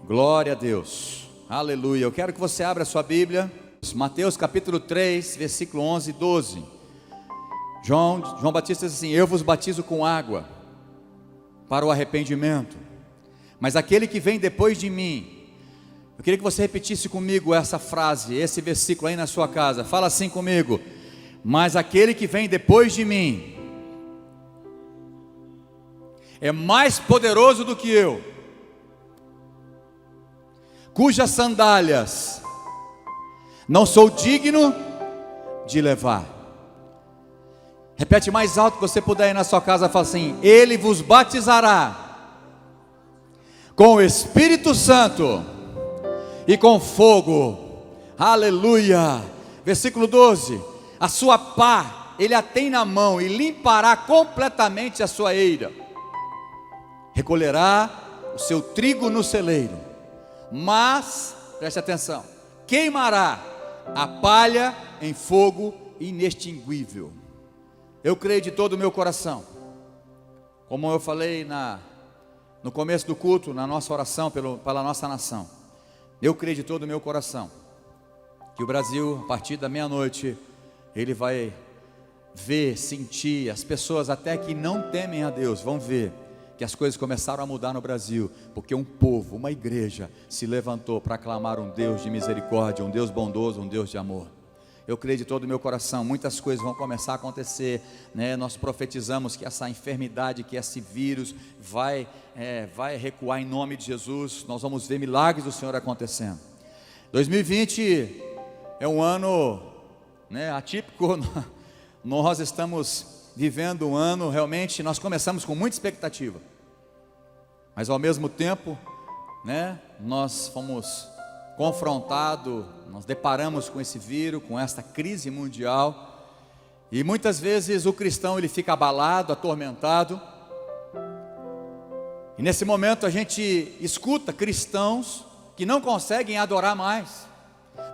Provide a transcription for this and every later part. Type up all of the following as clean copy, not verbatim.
Glória a Deus, aleluia. Eu quero que você abra a sua Bíblia, Mateus capítulo 3, versículo 11 e 12. João Batista diz assim: eu vos batizo com água para o arrependimento, mas aquele que vem depois de mim. Eu queria que você repetisse comigo essa frase, esse versículo aí na sua casa. Fala assim comigo: mas aquele que vem depois de mim é mais poderoso do que eu, cujas sandálias não sou digno de levar. Repete mais alto que você puder aí na sua casa. Fala assim: ele vos batizará com o Espírito Santo e com fogo. Aleluia. Versículo 12: a sua pá ele a tem na mão e limpará completamente a sua eira, recolherá o seu trigo no celeiro, mas, preste atenção, queimará a palha em fogo inextinguível. Eu creio de todo o meu coração, como eu falei no começo do culto, na nossa oração pela nossa nação, eu creio de todo o meu coração que o Brasil, a partir da meia-noite, ele vai ver, sentir, as pessoas até que não temem a Deus vão ver que as coisas começaram a mudar no Brasil, porque um povo, uma igreja se levantou para clamar um Deus de misericórdia, um Deus bondoso, um Deus de amor. Eu creio de todo o meu coração, muitas coisas vão começar a acontecer, né? Nós profetizamos que essa enfermidade, que esse vírus vai recuar em nome de Jesus. Nós vamos ver milagres do Senhor acontecendo. 2020 é um ano, né, atípico. Nós estamos vivendo um ano, realmente, nós começamos com muita expectativa, mas ao mesmo tempo, né, nós fomos confrontados, nós deparamos com esse vírus, com essa crise mundial, e muitas vezes o cristão ele fica abalado, atormentado, e nesse momento a gente escuta cristãos que não conseguem adorar mais,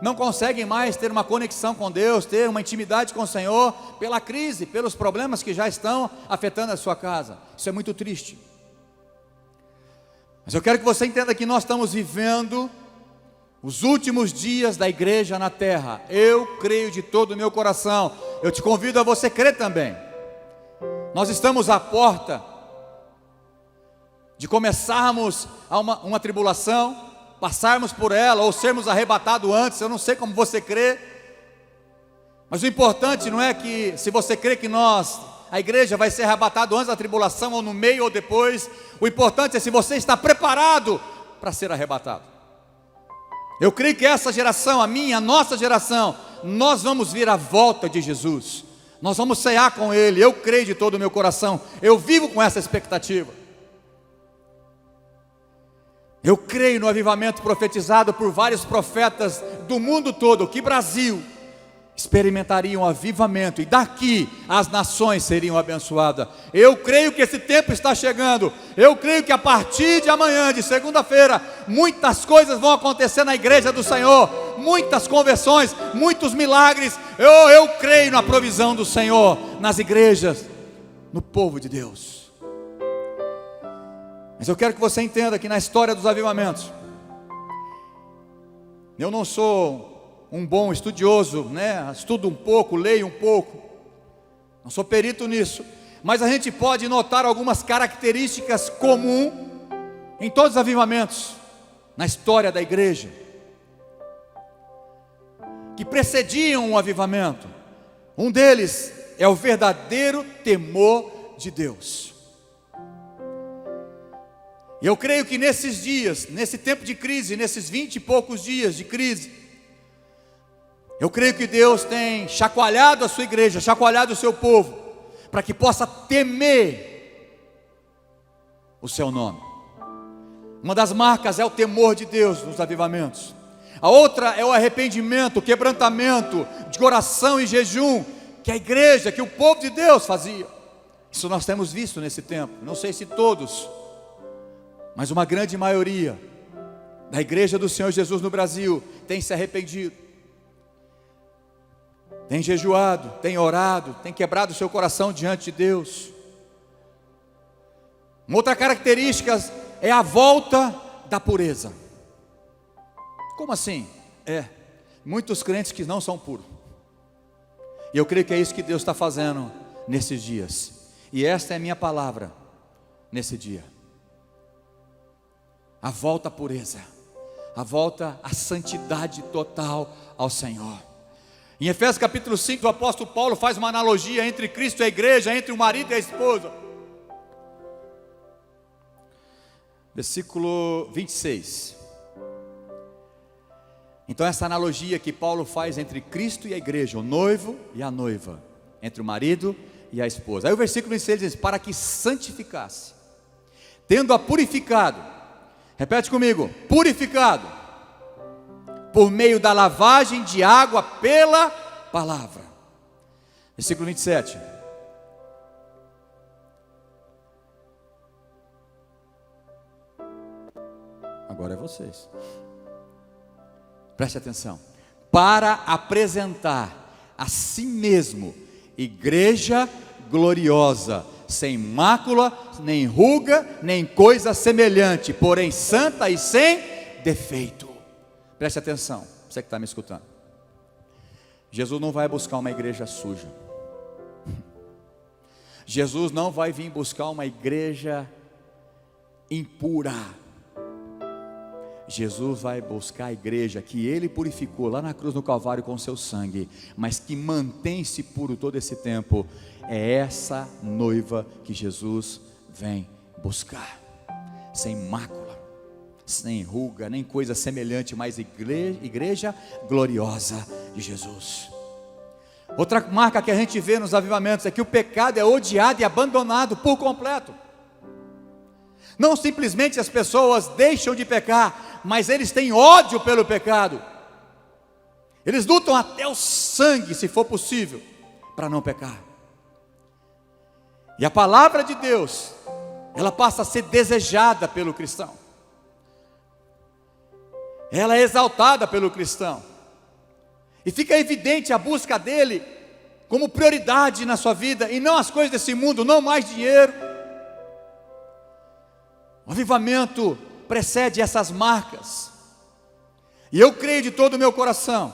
não conseguem mais ter uma conexão com Deus, ter uma intimidade com o Senhor, pela crise, pelos problemas que já estão afetando a sua casa. Isso é muito triste. Mas eu quero que você entenda que nós estamos vivendo os últimos dias da igreja na terra. Eu creio de todo o meu coração. Eu te convido a você crer também. Nós estamos à porta de começarmos uma tribulação, passarmos por ela, ou sermos arrebatados antes. Eu não sei como você crê, mas o importante não é que, se você crê que a igreja vai ser arrebatado antes da tribulação, ou no meio ou depois. O importante é se você está preparado para ser arrebatado. Eu creio que essa geração, a nossa geração, nós vamos ver a volta de Jesus, nós vamos cear com Ele. Eu creio de todo o meu coração, eu vivo com essa expectativa. Eu creio no avivamento profetizado por vários profetas do mundo todo, que Brasil experimentaria um avivamento, e daqui as nações seriam abençoadas. Eu creio que esse tempo está chegando. Eu creio que a partir de amanhã, de segunda-feira, muitas coisas vão acontecer na igreja do Senhor, muitas conversões, muitos milagres. Eu creio na provisão do Senhor, nas igrejas, no povo de Deus. Mas eu quero que você entenda que na história dos avivamentos, eu não sou um bom estudioso, né? Estudo um pouco, leio um pouco, não sou perito nisso, mas a gente pode notar algumas características comuns em todos os avivamentos, na história da igreja, que precediam o avivamento. Um deles é o verdadeiro temor de Deus. E eu creio que nesses dias, nesse tempo de crise, nesses 20 e poucos dias de crise, eu creio que Deus tem chacoalhado a sua igreja, chacoalhado o seu povo, para que possa temer o seu nome. Uma das marcas é o temor de Deus nos avivamentos. A outra é o arrependimento, o quebrantamento de oração e jejum, que a igreja, que o povo de Deus fazia. Isso nós temos visto nesse tempo. Não sei se todos, mas uma grande maioria da igreja do Senhor Jesus no Brasil tem se arrependido, tem jejuado, tem orado, tem quebrado o seu coração diante de Deus. Uma outra característica é a volta da pureza. Como assim? Muitos crentes que não são puros. E eu creio que é isso que Deus está fazendo nesses dias. E esta é a minha palavra nesse dia. A volta à pureza, a volta à santidade total ao Senhor. Em Efésios capítulo 5, o apóstolo Paulo faz uma analogia entre Cristo e a igreja, entre o marido e a esposa. Versículo 26. Então essa analogia que Paulo faz entre Cristo e a igreja, o noivo e a noiva, entre o marido e a esposa. Aí o versículo 26 diz: para que santificasse, tendo-a purificado, repete comigo, purificado, por meio da lavagem de água pela palavra. Versículo 27. Agora é vocês. Preste atenção. Para apresentar a si mesmo igreja gloriosa, sem mácula, nem ruga, nem coisa semelhante, porém santa e sem defeito. Preste atenção, você que está me escutando. Jesus não vai buscar uma igreja suja. Jesus não vai vir buscar uma igreja impura. Jesus vai buscar a igreja que Ele purificou lá na cruz no Calvário com o seu sangue, mas que mantém-se puro todo esse tempo. É essa noiva que Jesus vem buscar, sem mácula, sem ruga, nem coisa semelhante, mas igreja gloriosa de Jesus. Outra marca que a gente vê nos avivamentos é que o pecado é odiado e abandonado por completo. Não simplesmente as pessoas deixam de pecar, mas eles têm ódio pelo pecado. Eles lutam até o sangue, se for possível, para não pecar. E a palavra de Deus, ela passa a ser desejada pelo cristão. Ela é exaltada pelo cristão. E fica evidente a busca dele como prioridade na sua vida, e não as coisas desse mundo, não mais dinheiro. O avivamento precede essas marcas. E eu creio de todo o meu coração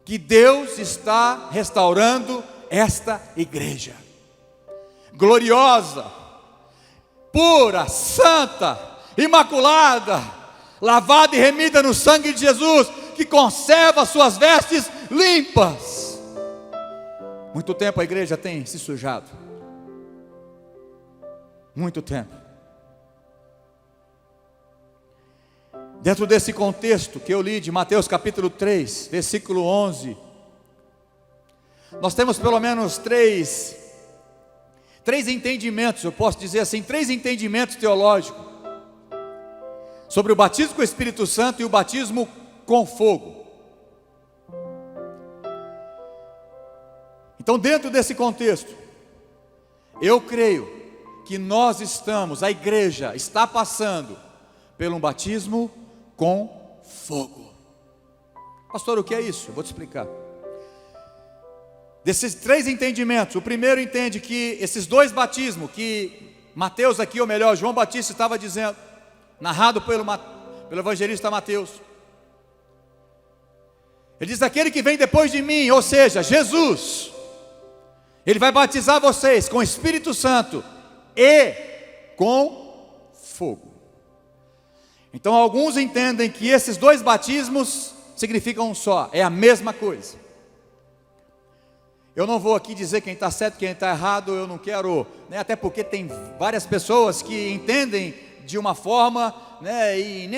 que Deus está restaurando esta igreja gloriosa, pura, santa, imaculada, lavada e remida no sangue de Jesus, que conserva suas vestes limpas. Muito tempo a igreja tem se sujado. Muito tempo. Dentro desse contexto que eu li de Mateus capítulo 3, versículo 11, nós temos pelo menos três entendimentos, eu posso dizer assim, 3 entendimentos teológicos sobre o batismo com o Espírito Santo e o batismo com fogo. Então, dentro desse contexto, eu creio que nós estamos, a igreja está passando por um batismo com fogo. Pastor, o que é isso? Eu vou te explicar. Desses 3 entendimentos, o primeiro entende que esses 2 batismos que Mateus aqui, ou melhor, João Batista estava dizendo, narrado pelo evangelista Mateus. Ele diz: aquele que vem depois de mim, ou seja, Jesus, Ele vai batizar vocês com o Espírito Santo e com fogo. Então alguns entendem que esses 2 batismos significam um só, é a mesma coisa. Eu não vou aqui dizer quem está certo, quem está errado, eu não quero, né, até porque tem várias pessoas que entendem de uma forma, né, e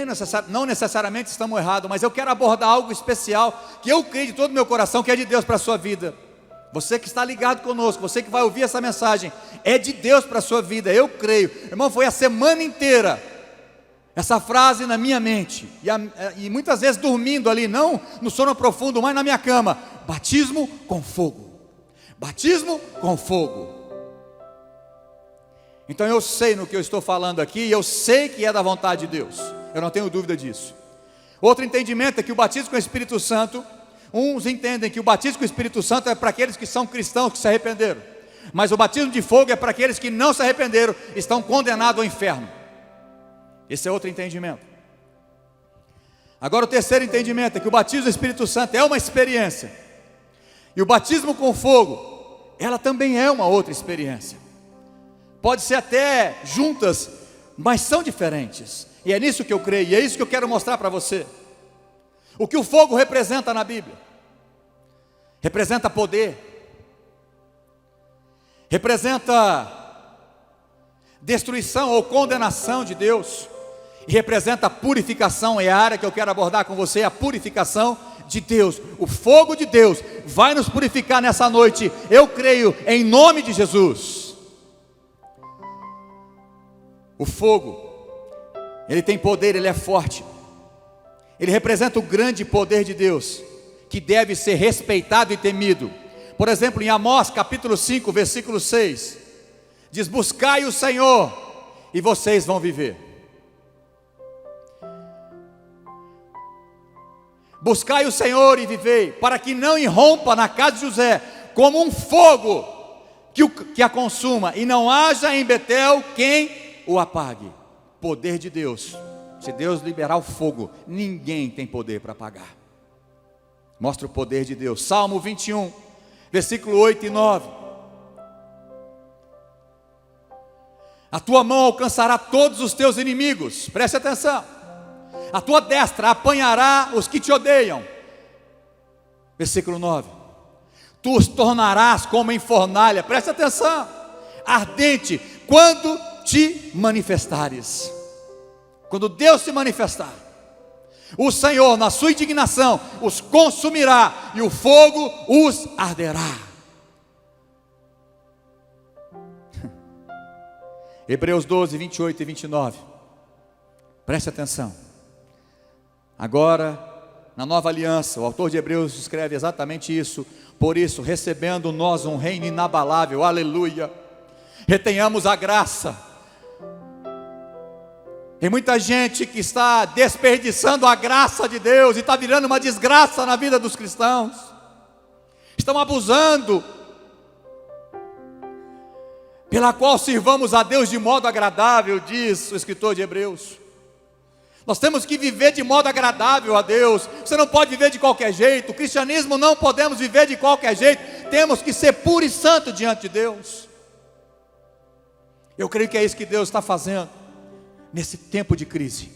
não necessariamente estamos errados, mas eu quero abordar algo especial, que eu creio de todo o meu coração, que é de Deus para a sua vida. Você que está ligado conosco, você que vai ouvir essa mensagem, é de Deus para a sua vida, eu creio. Irmão, foi a semana inteira essa frase na minha mente, e muitas vezes dormindo ali, não no sono profundo, mas na minha cama: batismo com fogo. Batismo com fogo. Então eu sei no que eu estou falando aqui, e eu sei que é da vontade de Deus, eu não tenho dúvida disso. Outro entendimento é que o batismo com o Espírito Santo, uns entendem que o batismo com o Espírito Santo é para aqueles que são cristãos, que se arrependeram. Mas o batismo de fogo é para aqueles que não se arrependeram, estão condenados ao inferno. Esse é outro entendimento. Agora o terceiro entendimento é que o batismo do Espírito Santo é uma experiência, e o batismo com fogo, ela também é uma outra experiência. Pode ser até juntas, mas são diferentes. E é nisso que eu creio, e é isso que eu quero mostrar para você. O que o fogo representa na Bíblia? Representa poder, representa destruição ou condenação de Deus, e representa purificação. É a área que eu quero abordar com você, a purificação de Deus. O fogo de Deus vai nos purificar nessa noite, eu creio, em nome de Jesus. O fogo, ele tem poder, ele é forte, ele representa o grande poder de Deus, que deve ser respeitado e temido. Por exemplo, em Amós capítulo 5, versículo 6, diz: buscai o Senhor e vocês vão viver. Buscai o Senhor e vivei, para que não irrompa na casa de José como um fogo que a consuma, e não haja em Betel quem o apague. Poder de Deus. Se Deus liberar o fogo, ninguém tem poder para apagar. Mostra o poder de Deus. Salmo 21, versículo 8 e 9. A tua mão alcançará todos os teus inimigos. Preste atenção. A tua destra apanhará os que te odeiam. Versículo 9. Tu os tornarás como em fornalha. Preste atenção. Ardente, quando te manifestares. Quando Deus se manifestar, o Senhor na sua indignação os consumirá, e o fogo os arderá. Hebreus 12, 28 e 29. Preste atenção. Agora, na nova aliança, o autor de Hebreus escreve exatamente isso. Por isso, recebendo nós um reino inabalável, aleluia, retenhamos a graça. Tem muita gente que está desperdiçando a graça de Deus, e está virando uma desgraça na vida dos cristãos. Estão abusando, pela qual sirvamos a Deus de modo agradável, diz o escritor de Hebreus. Nós temos que viver de modo agradável a Deus. Você não pode viver de qualquer jeito. O cristianismo não podemos viver de qualquer jeito. Temos que ser puro e santo diante de Deus. Eu creio que é isso que Deus está fazendo nesse tempo de crise.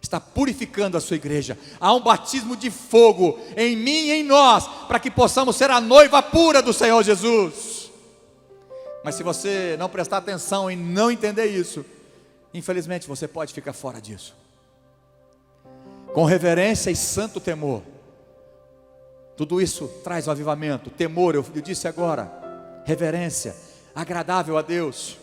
Está purificando a sua igreja. Há um batismo de fogo em mim e em nós, para que possamos ser a noiva pura do Senhor Jesus. Mas se você não prestar atenção e não entender isso, infelizmente você pode ficar fora disso. Com reverência e santo temor, tudo isso traz o avivamento. Temor, eu disse agora, reverência, agradável a Deus,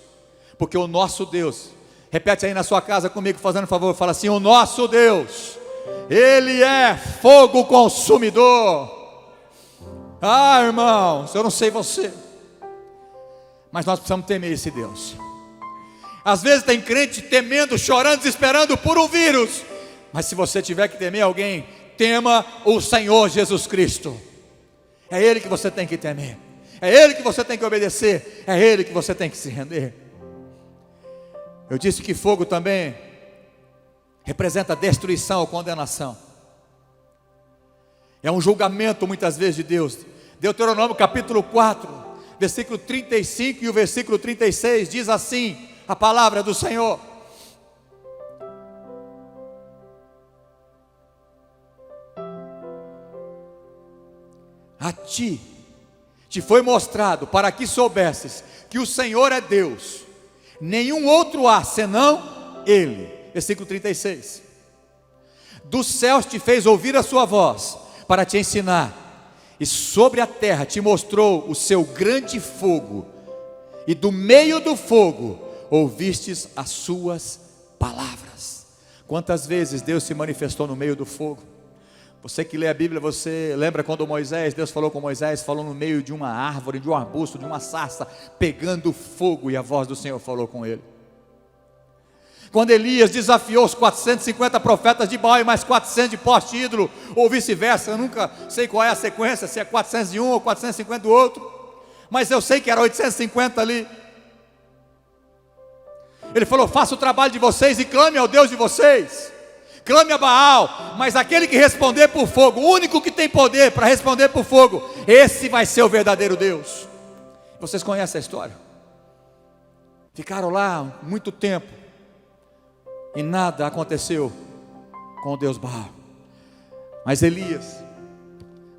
porque o nosso Deus, repete aí na sua casa comigo, fazendo um favor, fala assim: o nosso Deus, Ele é fogo consumidor. Ah, irmãos, eu não sei você, mas nós precisamos temer esse Deus. Às vezes tem crente temendo, chorando, desesperando por um vírus, mas se você tiver que temer alguém, tema o Senhor Jesus Cristo. É Ele que você tem que temer, é Ele que você tem que obedecer, é Ele que você tem que se render. Eu disse que fogo também representa destruição ou condenação. É um julgamento muitas vezes de Deus. Deuteronômio capítulo 4, versículo 35 e o versículo 36 diz assim a palavra do Senhor: a ti te foi mostrado para que soubesses que o Senhor é Deus, nenhum outro há senão Ele. Versículo 36. Dos céus te fez ouvir a sua voz para te ensinar, e sobre a terra te mostrou o seu grande fogo, e do meio do fogo ouvistes as suas palavras. Quantas vezes Deus se manifestou no meio do fogo? Você que lê a Bíblia, você lembra quando Deus falou com Moisés, falou no meio de uma árvore, de um arbusto, de uma sarça, pegando fogo, e a voz do Senhor falou com ele. Quando Elias desafiou os 450 profetas de Baal e mais 400 de poste ídolo, ou vice-versa, eu nunca sei qual é a sequência, se é 401 ou 450 do outro, mas eu sei que era 850 ali. Ele falou: faça o trabalho de vocês e clame ao Deus de vocês, clame a Baal, mas aquele que responder por fogo, o único que tem poder para responder por fogo, esse vai ser o verdadeiro Deus. Vocês conhecem a história? Ficaram lá muito tempo e nada aconteceu com o Deus Baal. Mas Elias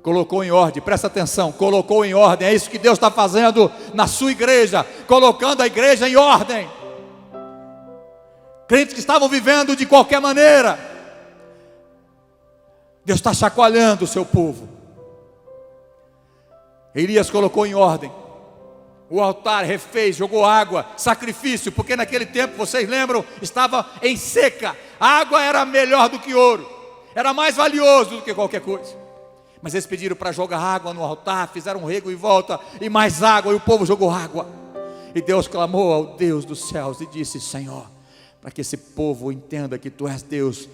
colocou em ordem, presta atenção, colocou em ordem. É isso que Deus está fazendo na sua igreja, colocando a igreja em ordem. Crentes que estavam vivendo de qualquer maneira, Deus está chacoalhando o seu povo. Elias colocou em ordem o altar, refez, jogou água, sacrifício, porque naquele tempo, vocês lembram, estava em seca. A água era melhor do que ouro, era mais valioso do que qualquer coisa. Mas eles pediram para jogar água no altar, fizeram um rego em volta, e mais água, e o povo jogou água. E Deus clamou ao Deus dos céus e disse: Senhor, para que esse povo entenda que Tu és Deus,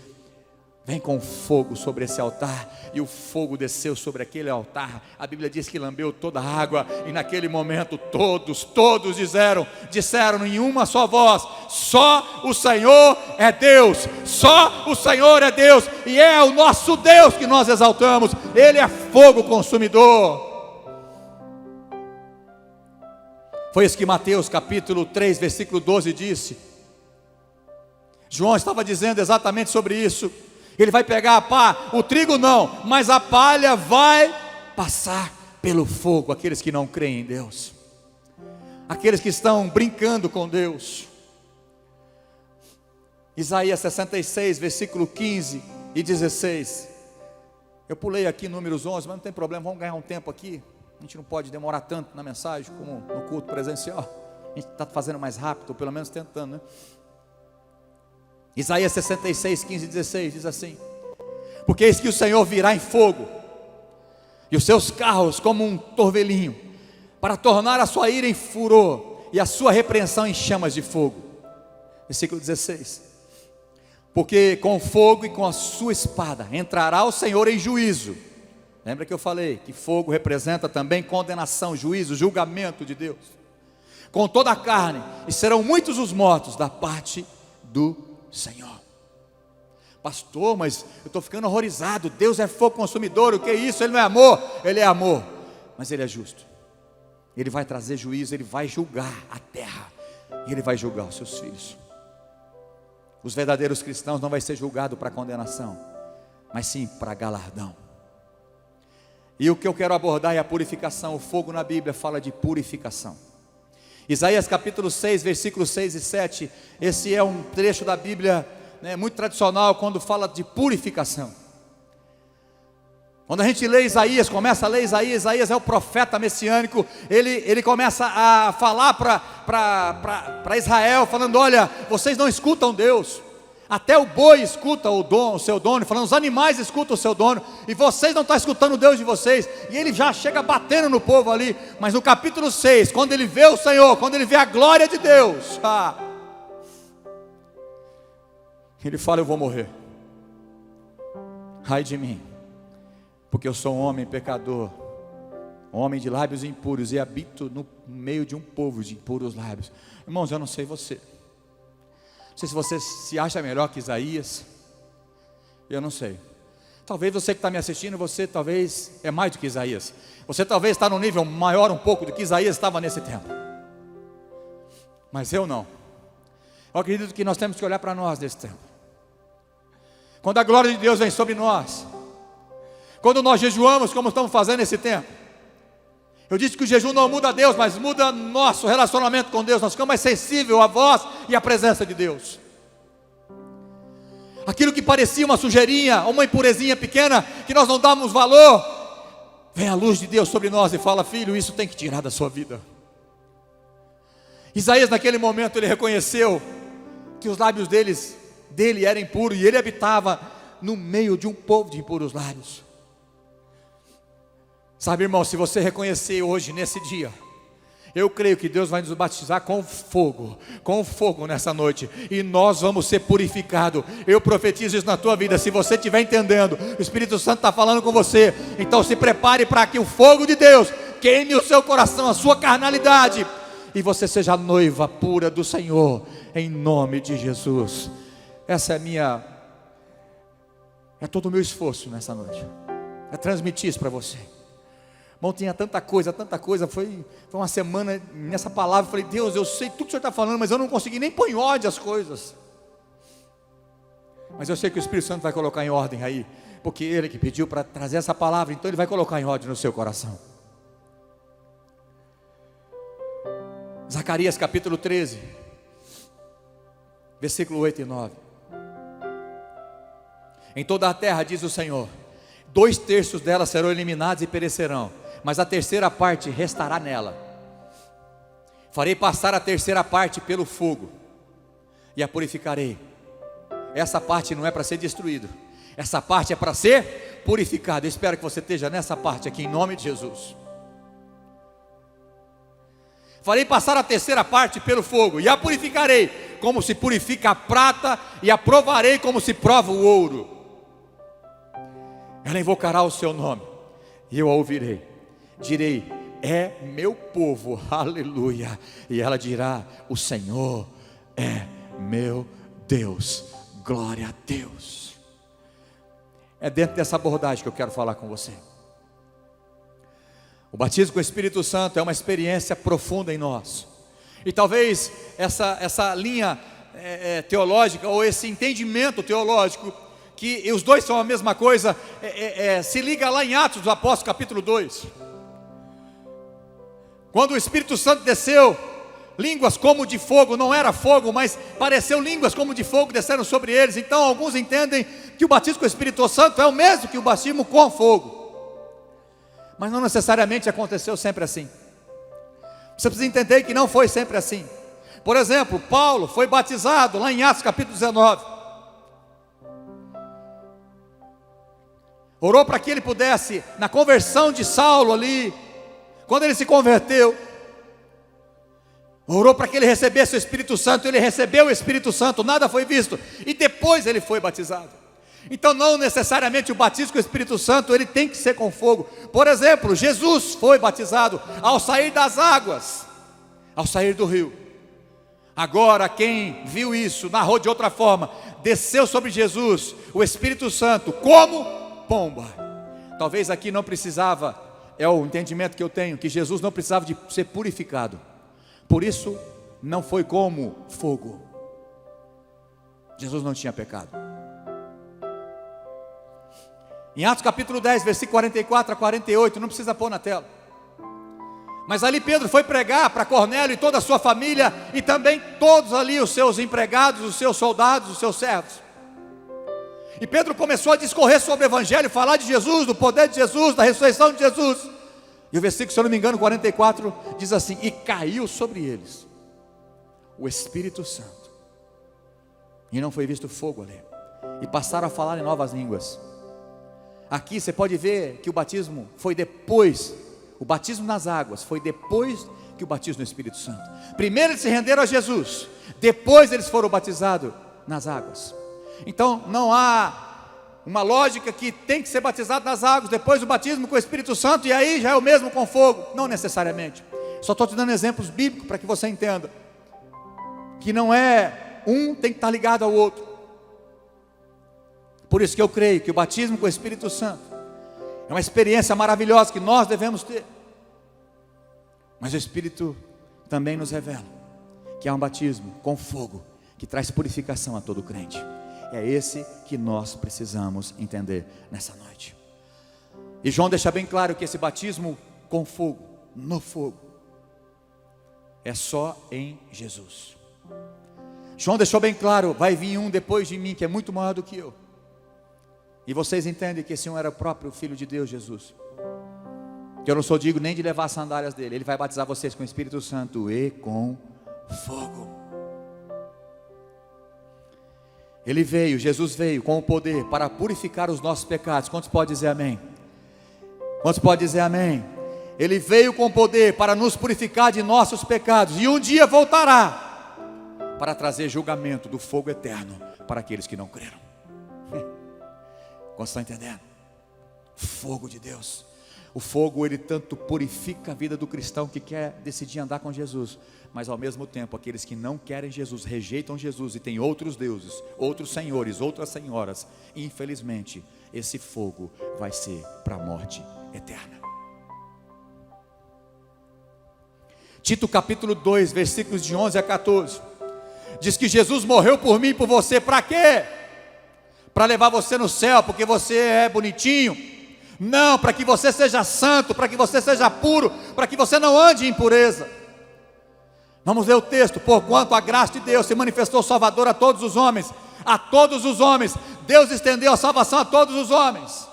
vem com fogo sobre esse altar. E o fogo desceu sobre aquele altar. A Bíblia diz que lambeu toda a água. E naquele momento todos disseram em uma só voz: só o Senhor é Deus, só o Senhor é Deus, e é o nosso Deus que nós exaltamos. Ele é fogo consumidor. Foi isso que Mateus capítulo 3 versículo 12 disse. João estava dizendo exatamente sobre isso. Ele vai pegar a pá, o trigo não, mas a palha vai passar pelo fogo. Aqueles que não creem em Deus, aqueles que estão brincando com Deus. Isaías 66 versículo 15 e 16. Eu pulei aqui números 11, mas não tem problema, vamos ganhar um tempo aqui. A gente não pode demorar tanto na mensagem como no culto presencial. A gente está fazendo mais rápido, ou pelo menos tentando, né? Isaías 66, 15 e 16 diz assim: porque eis que o Senhor virá em fogo, e os seus carros como um torvelinho, para tornar a sua ira em furor, e a sua repreensão em chamas de fogo. Versículo 16: porque com fogo e com a sua espada entrará o Senhor em juízo. Lembra que eu falei que fogo representa também condenação, juízo, julgamento de Deus, com toda a carne, e serão muitos os mortos da parte do Senhor. Pastor, mas eu estou ficando horrorizado. Deus é fogo consumidor, o que é isso? Ele não é amor? Ele é amor, mas Ele é justo. Ele vai trazer juízo, Ele vai julgar a terra, e Ele vai julgar os seus filhos. Os verdadeiros cristãos não vai ser julgado para condenação, mas sim para galardão. E o que eu quero abordar é a purificação. O fogo na Bíblia fala de purificação. Isaías capítulo 6, versículos 6 e 7, esse é um trecho da Bíblia, né, muito tradicional, quando fala de purificação. Quando a gente lê Isaías, começa a ler Isaías, Isaías é o profeta messiânico, ele começa a falar para Israel, falando: olha, vocês não escutam Deus, até o boi escuta o seu dono, falando, os animais escutam o seu dono, e vocês não estão escutando o Deus de vocês. E ele já chega batendo no povo ali. Mas no capítulo 6, quando ele vê o Senhor, quando ele vê a glória de Deus, ele fala: eu vou morrer, ai de mim, porque eu sou um homem pecador, um homem de lábios impuros, e habito no meio de um povo de impuros lábios. Irmãos, eu não sei você, não sei se você se acha melhor que Isaías, eu não sei. Talvez você que está me assistindo, você talvez é mais do que Isaías. Você talvez está num nível maior um pouco do que Isaías estava nesse tempo. Mas eu não. Eu acredito que nós temos que olhar para nós nesse tempo. Quando a glória de Deus vem sobre nós, quando nós jejuamos como estamos fazendo nesse tempo. Eu disse que o jejum não muda Deus, mas muda nosso relacionamento com Deus. Nós ficamos mais sensíveis à voz e à presença de Deus. Aquilo que parecia uma sujeirinha, uma impurezinha pequena, que nós não dávamos valor, vem a luz de Deus sobre nós e fala: filho, isso tem que tirar da sua vida. Isaías naquele momento ele reconheceu que os lábios dele eram impuros, e ele habitava no meio de um povo de impuros lábios. Sabe, irmão, se você reconhecer hoje, nesse dia, eu creio que Deus vai nos batizar com fogo nessa noite, e nós vamos ser purificados. Eu profetizo isso na tua vida. Se você estiver entendendo, o Espírito Santo está falando com você, então se prepare para que o fogo de Deus queime o seu coração, a sua carnalidade, e você seja a noiva pura do Senhor, em nome de Jesus. Essa é todo o meu esforço nessa noite, é transmitir isso para você. Irmão, tinha tanta coisa, foi uma semana nessa palavra. Eu falei, Deus, eu sei tudo que o Senhor está falando, mas eu não consegui nem pôr em ordem as coisas. Mas eu sei que o Espírito Santo vai colocar em ordem aí, porque Ele que pediu para trazer essa palavra, então Ele vai colocar em ordem no seu coração. Zacarias capítulo 13, versículo 8 e 9. Em toda a terra, diz o Senhor, 2/3 dela serão eliminados e perecerão, mas a terceira parte restará nela. Farei passar a terceira parte pelo fogo, e a purificarei. Essa parte não é para ser destruída, essa parte é para ser purificada. Eu espero que você esteja nessa parte aqui, em nome de Jesus. Farei passar a terceira parte pelo fogo, e a purificarei, como se purifica a prata, e a provarei como se prova o ouro. Ela invocará o seu nome, e eu a ouvirei. Direi, é meu povo, aleluia. E ela dirá, o Senhor é meu Deus, glória a Deus. É dentro dessa abordagem que eu quero falar com você. O batismo com o Espírito Santo é uma experiência profunda em nós. E talvez essa linha teológica, ou esse entendimento teológico, que os dois são a mesma coisa, se liga lá em Atos do Apóstolo capítulo 2. Quando o Espírito Santo desceu, línguas como de fogo, não era fogo, mas pareceu línguas como de fogo, desceram sobre eles. Então alguns entendem que o batismo com o Espírito Santo é o mesmo que o batismo com fogo, mas não necessariamente aconteceu sempre assim. Você precisa entender que não foi sempre assim. Por exemplo, Paulo foi batizado lá em Atos capítulo 19, orou para que ele pudesse, na conversão de Saulo ali, quando ele se converteu, orou para que ele recebesse o Espírito Santo. Ele recebeu o Espírito Santo, nada foi visto, e depois ele foi batizado. Então não necessariamente o batismo com o Espírito Santo ele tem que ser com fogo. Por exemplo, Jesus foi batizado ao sair das águas, ao sair do rio. Agora quem viu isso, narrou de outra forma, desceu sobre Jesus o Espírito Santo como pomba. Talvez aqui não precisava, é o entendimento que eu tenho, que Jesus não precisava de ser purificado, por isso não foi como fogo. Jesus não tinha pecado. Em Atos capítulo 10, versículo 44 a 48, não precisa pôr na tela, mas ali Pedro foi pregar para Cornélio e toda a sua família, e também todos ali os seus empregados, os seus soldados, os seus servos. E Pedro começou a discorrer sobre o Evangelho, falar de Jesus, do poder de Jesus, da ressurreição de Jesus. E o versículo, se eu não me engano, 44, diz assim: e caiu sobre eles o Espírito Santo, e não foi visto fogo ali, e passaram a falar em novas línguas. Aqui você pode ver que o batismo foi depois, o batismo nas águas foi depois que o batismo no Espírito Santo. Primeiro eles se renderam a Jesus, depois eles foram batizados nas águas. Então não há uma lógica que tem que ser batizado nas águas, depois o batismo com o Espírito Santo, e aí já é o mesmo com fogo. Não necessariamente. Só estou te dando exemplos bíblicos para que você entenda que não é um tem que estar ligado ao outro. Por isso que eu creio que o batismo com o Espírito Santo é uma experiência maravilhosa que nós devemos ter. Mas o Espírito também nos revela que é um batismo com fogo, que traz purificação a todo crente. É esse que nós precisamos entender nessa noite. E João deixa bem claro que esse batismo com fogo, no fogo, é só em Jesus. João deixou bem claro: vai vir um depois de mim que é muito maior do que eu. E vocês entendem que esse um era o próprio Filho de Deus, Jesus, que eu não sou digno nem de levar as sandálias dele. Ele vai batizar vocês com o Espírito Santo e com fogo. Ele veio, Jesus veio com o poder para purificar os nossos pecados. Quantos podem dizer amém? Quantos podem dizer amém? Ele veio com poder para nos purificar de nossos pecados, e um dia voltará para trazer julgamento do fogo eterno para aqueles que não creram. Quantos estão entendendo? Fogo de Deus. O fogo, ele tanto purifica a vida do cristão que quer decidir andar com Jesus, mas ao mesmo tempo, aqueles que não querem Jesus, rejeitam Jesus e têm outros deuses, outros senhores, outras senhoras, infelizmente, esse fogo vai ser para a morte eterna. Tito capítulo 2, versículos de 11 a 14, diz que Jesus morreu por mim e por você, para quê? Para levar você no céu, porque você é bonitinho? Não, para que você seja santo, para que você seja puro, para que você não ande em impureza. Vamos ler o texto. Porquanto a graça de Deus se manifestou salvador a todos os homens, Deus estendeu a salvação a todos os homens,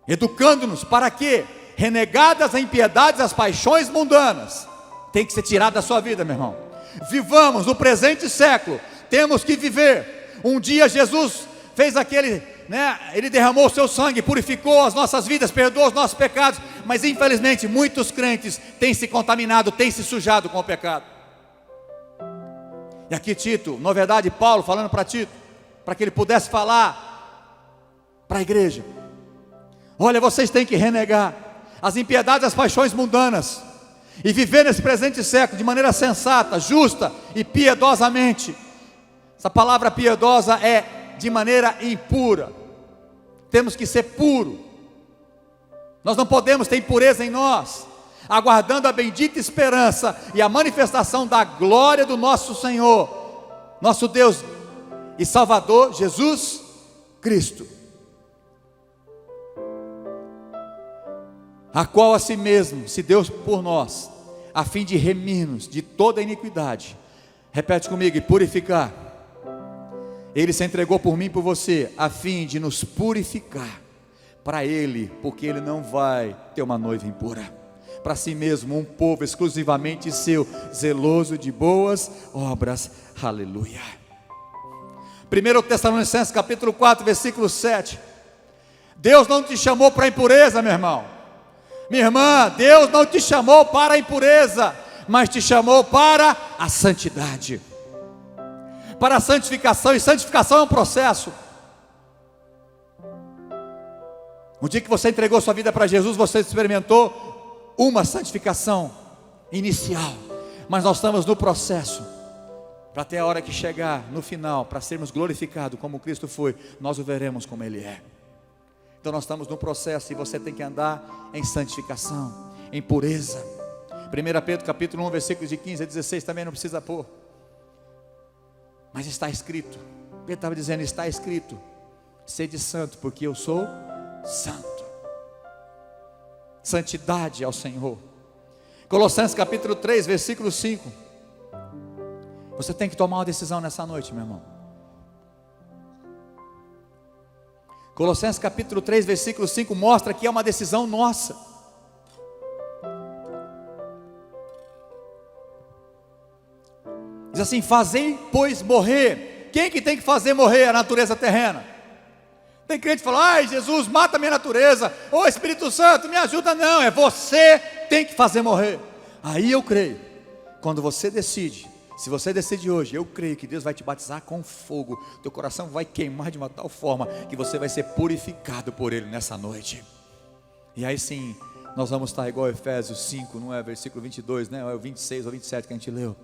educando-nos para que, renegadas a impiedades, as paixões mundanas, tem que ser tirado da sua vida, meu irmão. Vivamos no presente século, temos que viver. Um dia Jesus fez Ele derramou o seu sangue, purificou as nossas vidas, perdoou os nossos pecados, mas infelizmente muitos crentes têm se contaminado, têm se sujado com o pecado. E aqui Tito, na verdade Paulo falando para Tito, para que ele pudesse falar para a igreja: olha, vocês têm que renegar as impiedades, as paixões mundanas, e viver nesse presente século de maneira sensata, justa e piedosamente. Essa palavra piedosa é de maneira impura. Temos que ser puro. Nós não podemos ter impureza em nós, aguardando a bendita esperança e a manifestação da glória do nosso Senhor, nosso Deus e Salvador Jesus Cristo, a qual a si mesmo se deu por nós, a fim de remir-nos de toda iniquidade. Repete comigo: e purificar. Ele se entregou por mim e por você, a fim de nos purificar para Ele, porque Ele não vai ter uma noiva impura. Para si mesmo, um povo exclusivamente seu, zeloso de boas obras. Aleluia. 1 Tessalonicenses capítulo 4, versículo 7. Deus não te chamou para a impureza, meu irmão. Minha irmã, Deus não te chamou para a impureza, mas te chamou para a santidade, para a santificação. E santificação é um processo. No dia que você entregou sua vida para Jesus, você experimentou uma santificação inicial, mas nós estamos no processo, para até a hora que chegar no final, para sermos glorificados como Cristo foi, nós o veremos como Ele é. Então nós estamos no processo, e você tem que andar em santificação, em pureza. 1 Pedro capítulo 1, versículos de 15 a 16, também não precisa pôr, mas está escrito. Pedro estava dizendo: está escrito, sede santo, porque eu sou santo. Santidade ao Senhor. Colossenses capítulo 3, versículo 5. Você tem que tomar uma decisão nessa noite, meu irmão. Colossenses capítulo 3, versículo 5 mostra que é uma decisão nossa. Diz assim: fazei, pois, morrer. Quem que tem que fazer morrer a natureza terrena? Tem crente que fala: ai, Jesus, mata a minha natureza. Ô Espírito Santo, me ajuda. Não, é você tem que fazer morrer. Aí eu creio, quando você decide, se você decide hoje, eu creio que Deus vai te batizar com fogo. Teu coração vai queimar de uma tal forma que você vai ser purificado por Ele nessa noite. E aí sim, nós vamos estar igual a Efésios 5, não é? Versículo 22, né? É o 26 ou 27 que a gente leu.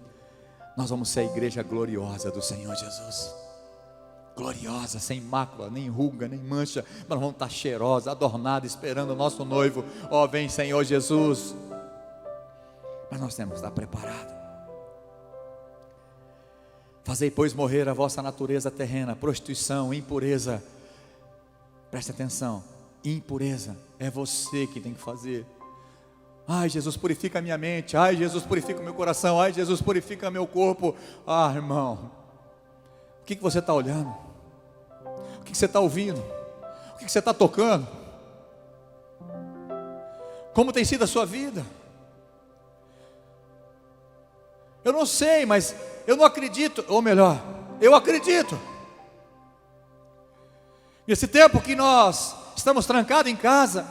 Nós vamos ser a igreja gloriosa do Senhor Jesus. Gloriosa, sem mácula, nem ruga, nem mancha. Mas nós vamos estar cheirosa, adornada, esperando o nosso noivo. Ó, vem Senhor Jesus. Mas nós temos que estar preparados. Fazei, pois, morrer a vossa natureza terrena, prostituição, impureza. Preste atenção, impureza é você que tem que fazer. Ai, Jesus, purifica a minha mente. Ai, Jesus, purifica o meu coração. Ai, Jesus, purifica o meu corpo. Ah, irmão, o que você está olhando? O que você está ouvindo? O que você está tocando? Como tem sido a sua vida? Eu não sei, mas eu não acredito. Ou melhor, eu acredito. Nesse tempo que nós estamos trancados em casa,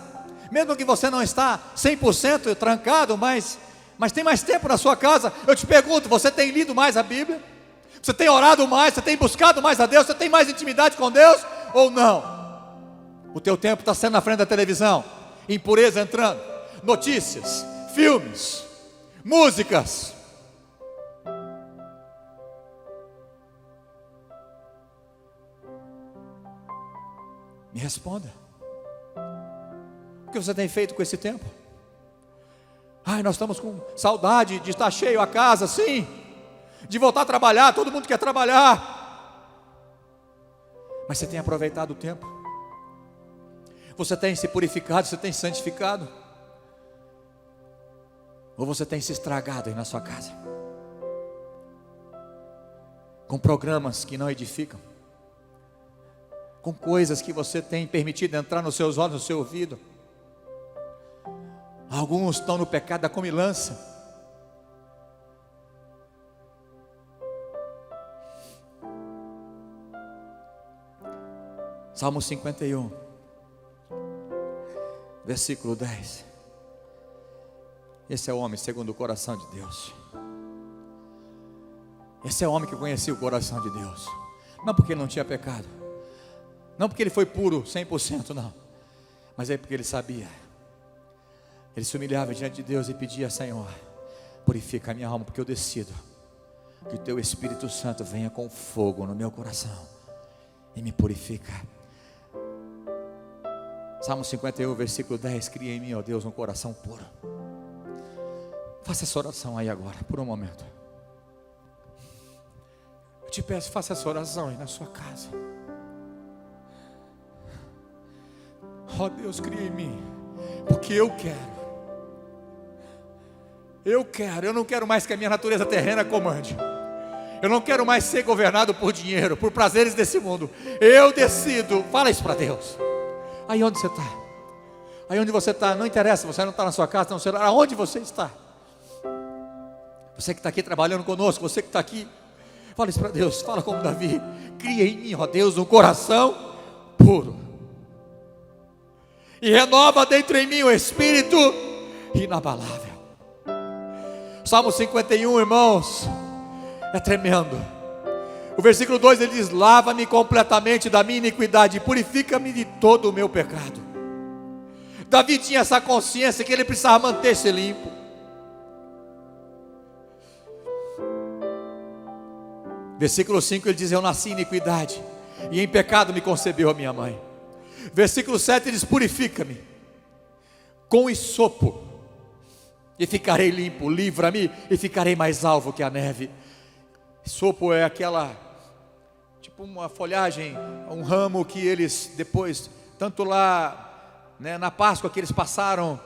mesmo que você não está 100% trancado, mas tem mais tempo na sua casa, eu te pergunto: você tem lido mais a Bíblia? Você tem orado mais? Você tem buscado mais a Deus? Você tem mais intimidade com Deus ou não? O teu tempo está sendo na frente da televisão, impureza entrando, notícias, filmes, músicas. Me responda. O que você tem feito com esse tempo? Ai, nós estamos com saudade de estar cheio a casa, sim, de voltar a trabalhar, todo mundo quer trabalhar. Mas você tem aproveitado o tempo? Você tem se purificado, você tem se santificado? Ou você tem se estragado aí na sua casa? Com programas que não edificam, com coisas que você tem permitido entrar nos seus olhos, no seu ouvido. Alguns estão no pecado da comilança. Salmo 51, versículo 10. Esse é o homem segundo o coração de Deus. Esse é o homem que conhecia o coração de Deus. Não porque ele não tinha pecado, não porque ele foi puro 100%, não, mas é porque ele sabia. Ele se humilhava diante de Deus e pedia: Senhor, purifica a minha alma, porque eu decido que o teu Espírito Santo venha com fogo no meu coração e me purifica. Salmo 51, versículo 10. Cria em mim, ó Deus, um coração puro. Faça essa oração aí agora, por um momento. Eu te peço, faça essa oração aí na sua casa. Ó Deus, cria em mim, porque eu quero. Eu não quero mais que a minha natureza terrena comande. Eu não quero mais ser governado por dinheiro, por prazeres desse mundo. Eu decido. Fala isso para Deus. Aí onde você está? Aí onde você está, não interessa, você não está na sua casa, não sei lá, aonde você está. Você que está aqui trabalhando conosco, você que está aqui, fala isso para Deus, fala como Davi: cria em mim, ó Deus, um coração puro, e renova dentro em mim um espírito inabalável. Salmo 51, irmãos, é tremendo. O versículo 2 ele diz: lava-me completamente da minha iniquidade, purifica-me de todo o meu pecado. Davi tinha essa consciência que ele precisava manter-se limpo. Versículo 5 ele diz: eu nasci em iniquidade, e em pecado me concebeu a minha mãe. Versículo 7 ele diz: purifica-me com hisopo, e ficarei limpo. Livra-me e ficarei mais alvo que a neve. Hisopo é aquela, tipo uma folhagem, um ramo que eles depois, tanto lá, né, na Páscoa, que eles passaram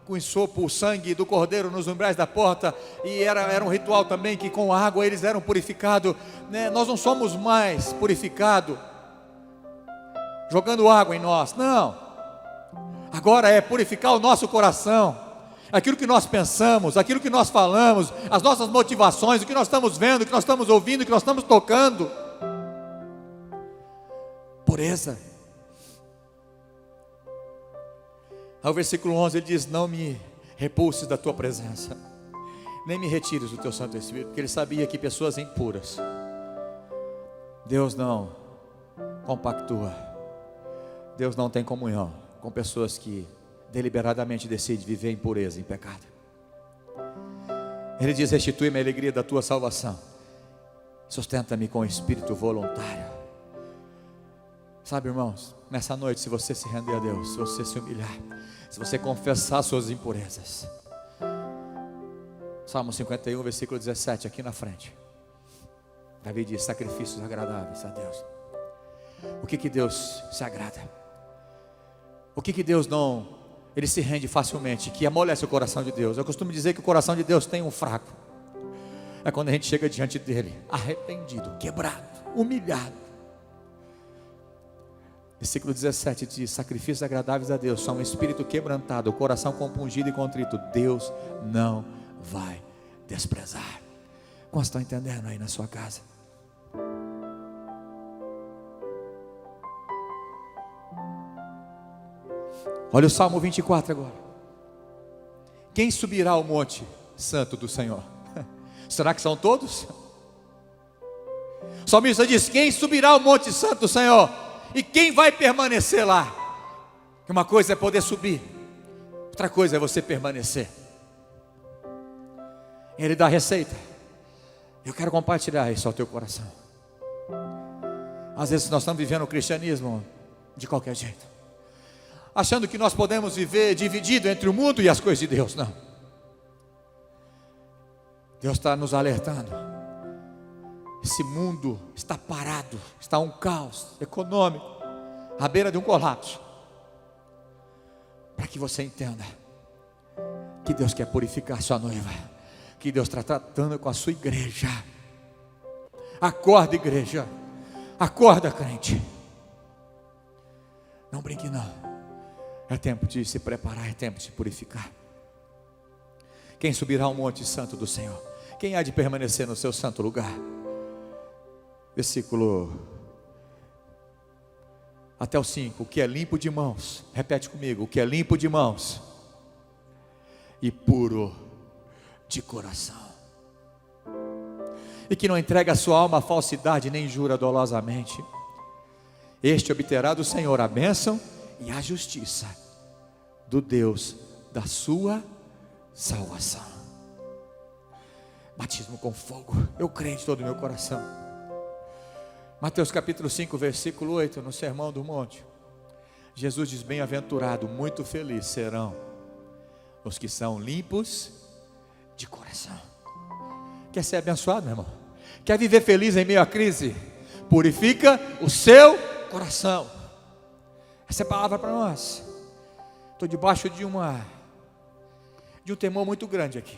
com hisopo o sangue do cordeiro nos umbrais da porta, e era um ritual também que com água eles eram purificados, né? Nós não somos mais purificados jogando água em nós, não. Agora é purificar o nosso coração, aquilo que nós pensamos, aquilo que nós falamos, as nossas motivações, o que nós estamos vendo, o que nós estamos ouvindo, o que nós estamos tocando. Pureza. Aí o versículo 11 ele diz: não me repulses da tua presença, nem me retires do teu Santo Espírito. Porque ele sabia que pessoas impuras, Deus não compactua, Deus não tem comunhão com pessoas que deliberadamente decidem viver em pureza, em pecado. Ele diz: restitui-me a alegria da tua salvação, sustenta-me com espírito voluntário. Sabe, irmãos, nessa noite, se você se render a Deus, se você se humilhar, se você confessar suas impurezas, Salmo 51, versículo 17, aqui na frente, Davi diz: sacrifícios agradáveis a Deus. O que Deus se agrada? O que Deus não, ele se rende facilmente, que amolece o coração de Deus? Eu costumo dizer que o coração de Deus tem um fraco. É quando a gente chega diante dele, arrependido, quebrado, humilhado. Versículo 17 diz: sacrifícios agradáveis a Deus são um espírito quebrantado, o coração compungido e contrito, Deus não vai desprezar. Como estão entendendo aí na sua casa? Olha o Salmo 24 agora. Quem subirá ao monte santo do Senhor? Será que são todos? O salmista diz: quem subirá ao monte santo do Senhor? E quem vai permanecer lá? Uma coisa é poder subir, outra coisa é você permanecer. Ele dá a receita. Eu quero compartilhar isso ao teu coração. Às vezes nós estamos vivendo o cristianismo de qualquer jeito, achando que nós podemos viver dividido entre o mundo e as coisas de Deus. Não. Deus está nos alertando. Esse mundo está parado, está um caos econômico, à beira de um colapso. Para que você entenda que Deus quer purificar a sua noiva, que Deus está tratando com a sua igreja. Acorda, igreja. Acorda, crente. Não brinque não. É tempo de se preparar, é tempo de se purificar. Quem subirá ao monte santo do Senhor? Quem há de permanecer no seu santo lugar? Versículo até o 5. O que é limpo de mãos, repete comigo, o que é limpo de mãos e puro de coração, e que não entrega a sua alma à falsidade, nem jura dolosamente, este obterá do Senhor a bênção e a justiça do Deus da sua salvação. Batismo com fogo, eu creio de todo o meu coração. Mateus capítulo 5, versículo 8, no Sermão do Monte, Jesus diz: bem-aventurado, muito felizes serão os que são limpos de coração. Quer ser abençoado, meu irmão? Quer viver feliz em meio à crise? Purifica o seu coração. Essa é a palavra para nós. Estou debaixo de um temor muito grande aqui,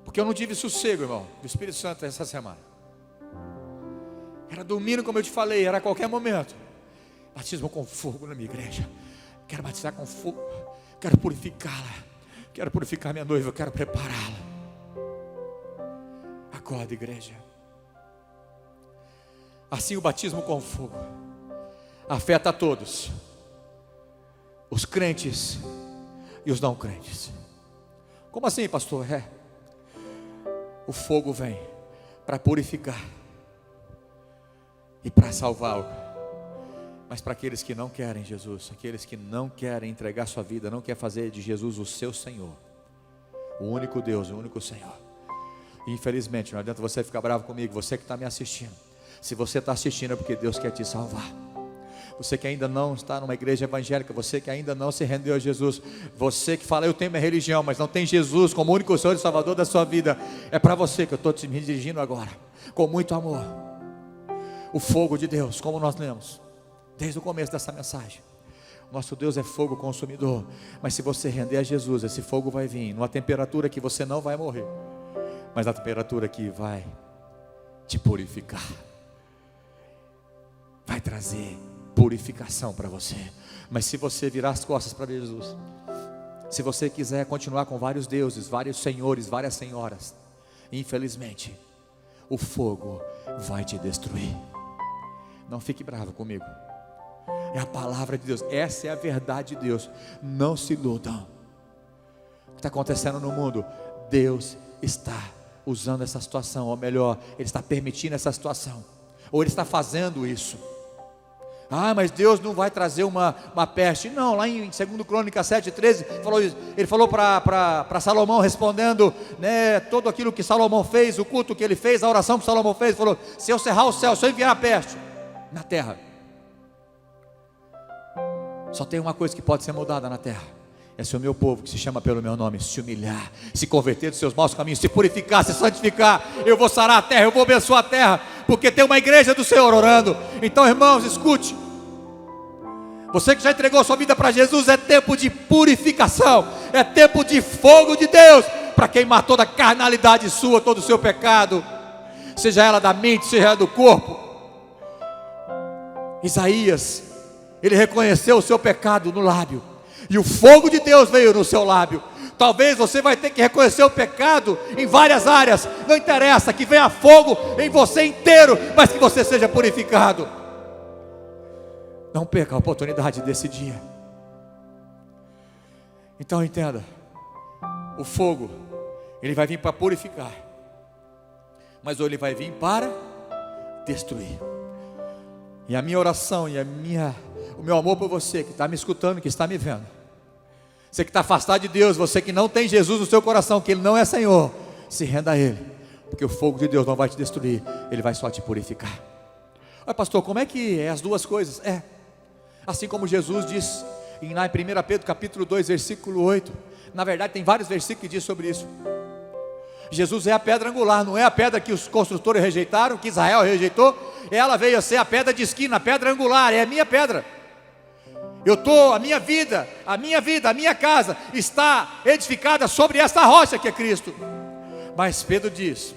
porque eu não tive sossego, irmão, do Espírito Santo essa semana. Era domingo, como eu te falei, era a qualquer momento. Batismo com fogo na minha igreja. Quero batizar com fogo, quero purificá-la, quero purificar minha noiva, quero prepará-la. Acorda, igreja. Assim o batismo com fogo afeta a todos, os crentes e os não crentes. Como assim, pastor? O fogo vem para purificar e para salvar, mas para aqueles que não querem Jesus, aqueles que não querem entregar sua vida, não querem fazer de Jesus o seu Senhor, o único Deus, o único Senhor. E infelizmente, não adianta você ficar bravo comigo, você que está me assistindo. Se você está assistindo é porque Deus quer te salvar. Você que ainda não está numa igreja evangélica, você que ainda não se rendeu a Jesus, você que fala, eu tenho minha religião, mas não tem Jesus como único Senhor e Salvador da sua vida, é para você que eu estou me dirigindo agora, com muito amor. O fogo de Deus, como nós lemos desde o começo dessa mensagem, nosso Deus é fogo consumidor. Mas se você render a Jesus, esse fogo vai vir numa temperatura que você não vai morrer, mas na temperatura que vai te purificar, vai trazer purificação para você. Mas se você virar as costas para Jesus, se você quiser continuar com vários deuses, vários senhores, várias senhoras, infelizmente o fogo vai te destruir. Não fique bravo comigo, é a palavra de Deus, essa é a verdade de Deus. Não se iludam. O que está acontecendo no mundo? Deus está usando essa situação, ou melhor, Ele está permitindo essa situação, ou Ele está fazendo isso. Mas Deus não vai trazer uma peste. Não, lá em 2 Crônicas 7:13 falou isso. Ele falou para Salomão, respondendo, né, todo aquilo que Salomão fez, o culto que ele fez, a oração que Salomão fez, falou: se eu cerrar o céu, se eu enviar a peste na terra, só tem uma coisa que pode ser mudada na terra: é se o meu povo, que se chama pelo meu nome, se humilhar, se converter dos seus maus caminhos, se purificar, se santificar. Eu vou sarar a terra, eu vou abençoar a terra, porque tem uma igreja do Senhor orando. Então, irmãos, escute. Você que já entregou sua vida para Jesus, é tempo de purificação, é tempo de fogo de Deus, para queimar toda a carnalidade sua, todo o seu pecado, seja ela da mente, seja ela do corpo. Isaías, ele reconheceu o seu pecado no lábio, e o fogo de Deus veio no seu lábio. Talvez você vai ter que reconhecer o pecado em várias áreas, não interessa, que venha fogo em você inteiro, mas que você seja purificado. Não perca a oportunidade desse dia. Então entenda, o fogo, ele vai vir para purificar, mas ele vai vir para destruir. E a minha oração e o meu amor por você que está me escutando, que está me vendo. Você que está afastado de Deus, você que não tem Jesus no seu coração, que Ele não é Senhor, se renda a Ele, porque o fogo de Deus não vai te destruir, Ele vai só te purificar. Olha, pastor, como é que é as duas coisas? Assim como Jesus diz lá em 1 Pedro capítulo 2, versículo 8. Na verdade tem vários versículos que diz sobre isso. Jesus é a pedra angular, não é a pedra que os construtores rejeitaram, que Israel rejeitou. Ela veio a ser a pedra de esquina, a pedra angular, é a minha pedra. A minha vida, a minha casa está edificada sobre esta rocha que é Cristo. Mas Pedro diz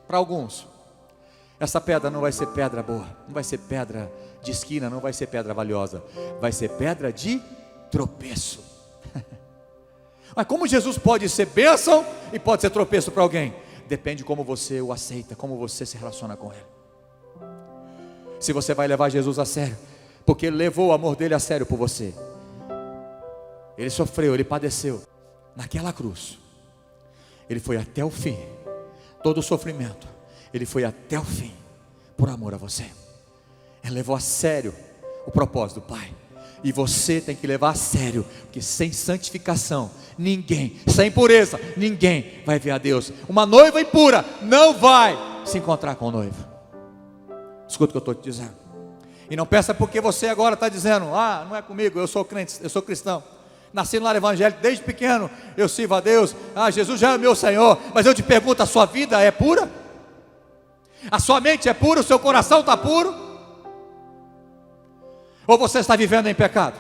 para alguns: essa pedra não vai ser pedra boa, não vai ser pedra de esquina, não vai ser pedra valiosa, vai ser pedra de tropeço. Mas como Jesus pode ser bênção e pode ser tropeço para alguém? Depende de como você o aceita, como você se relaciona com Ele. Se você vai levar Jesus a sério, porque Ele levou o amor dele a sério por você. Ele sofreu, Ele padeceu naquela cruz. Ele foi até o fim. Todo o sofrimento, Ele foi até o fim, por amor a você. Ele levou a sério o propósito do Pai. E você tem que levar a sério, porque sem santificação, sem pureza, ninguém vai ver a Deus. Uma noiva impura não vai se encontrar com o noivo. Escuta o que eu estou te dizendo. E não peça porque você agora está dizendo: não é comigo, eu sou crente, eu sou cristão, nasci no lar evangélico, desde pequeno eu sirvo a Deus, Jesus já é meu Senhor. Mas eu te pergunto, a sua vida é pura? A sua mente é pura? O seu coração está puro? Ou você está vivendo em pecado?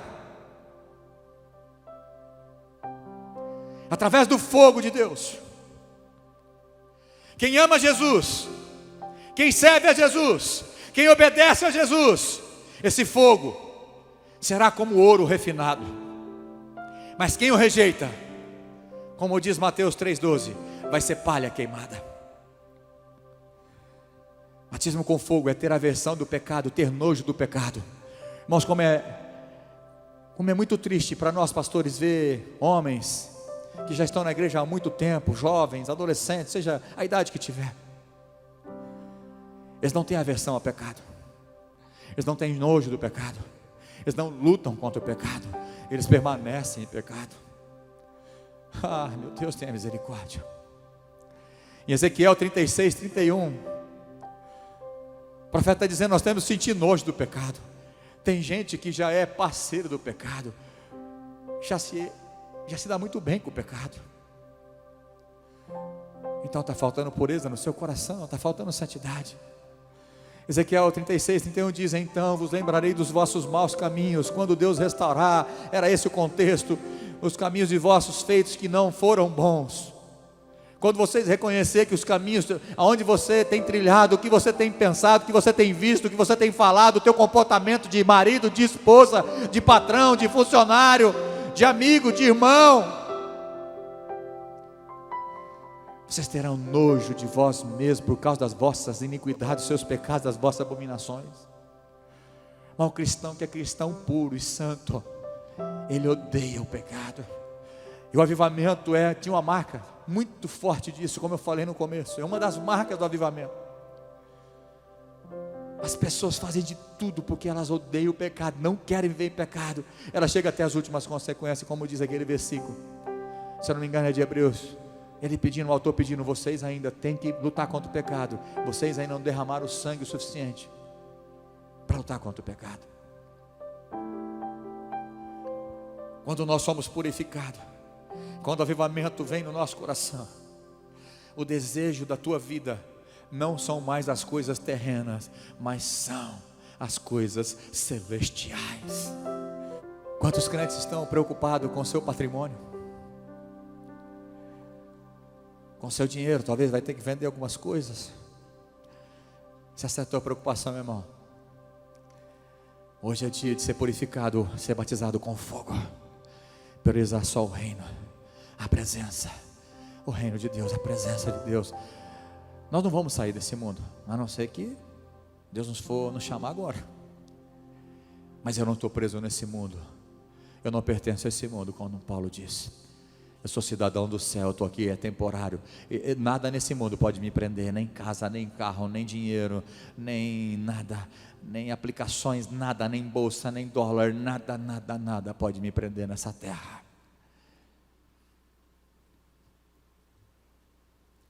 Através do fogo de Deus, quem ama Jesus, quem serve a Jesus, quem obedece a Jesus, esse fogo será como ouro refinado. Mas quem o rejeita, como diz Mateus 3,12, vai ser palha queimada. Batismo com fogo é ter aversão do pecado, ter nojo do pecado. Irmãos, como é muito triste para nós pastores ver homens que já estão na igreja há muito tempo, jovens, adolescentes, seja a idade que tiver, eles não têm aversão ao pecado, eles não têm nojo do pecado, eles não lutam contra o pecado, eles permanecem em pecado. Meu Deus, tenha misericórdia. Em Ezequiel 36, 31, o profeta está dizendo: nós temos que sentir nojo do pecado. Tem gente que já é parceiro do pecado, já se dá muito bem com o pecado. Então está faltando pureza no seu coração, está faltando santidade. Ezequiel 36, 31 diz: então vos lembrarei dos vossos maus caminhos, quando Deus restaurar. Era esse o contexto, os caminhos de vossos feitos que não foram bons. Quando vocês reconhecer que os caminhos, aonde você tem trilhado, o que você tem pensado, o que você tem visto, o que você tem falado, o teu comportamento de marido, de esposa, de patrão, de funcionário, de amigo, de irmão, vocês terão nojo de vós mesmos por causa das vossas iniquidades, dos seus pecados, das vossas abominações. Mas o cristão que é cristão puro e santo, ele odeia o pecado. E o avivamento tinha uma marca muito forte disso, como eu falei no começo. É uma das marcas do avivamento. As pessoas fazem de tudo porque elas odeiam o pecado, não querem viver em pecado. Elas chegam até as últimas consequências, como diz aquele versículo, se eu não me engano é de Hebreus. O autor pedindo: vocês ainda têm que lutar contra o pecado, vocês ainda não derramaram o sangue o suficiente para lutar contra o pecado. Quando nós somos purificados, quando o avivamento vem no nosso coração, o desejo da tua vida não são mais as coisas terrenas, mas são as coisas celestiais. Quantos crentes estão preocupados com o seu patrimônio, com o seu dinheiro? Talvez vai ter que vender algumas coisas. Se essa é a tua preocupação, meu irmão, hoje é dia de ser purificado, ser batizado com fogo, priorizar só o reino, a presença, o reino de Deus, a presença de Deus. Nós não vamos sair desse mundo, a não ser que Deus nos chamar agora. Mas eu não estou preso nesse mundo, eu não pertenço a esse mundo, como Paulo disse. Eu sou cidadão do céu, eu estou aqui, é temporário. Nada nesse mundo pode me prender, nem casa, nem carro, nem dinheiro, nem nada. nem aplicações, nada, nem bolsa, nem dólar, nada, nada, nada pode me prender nessa terra.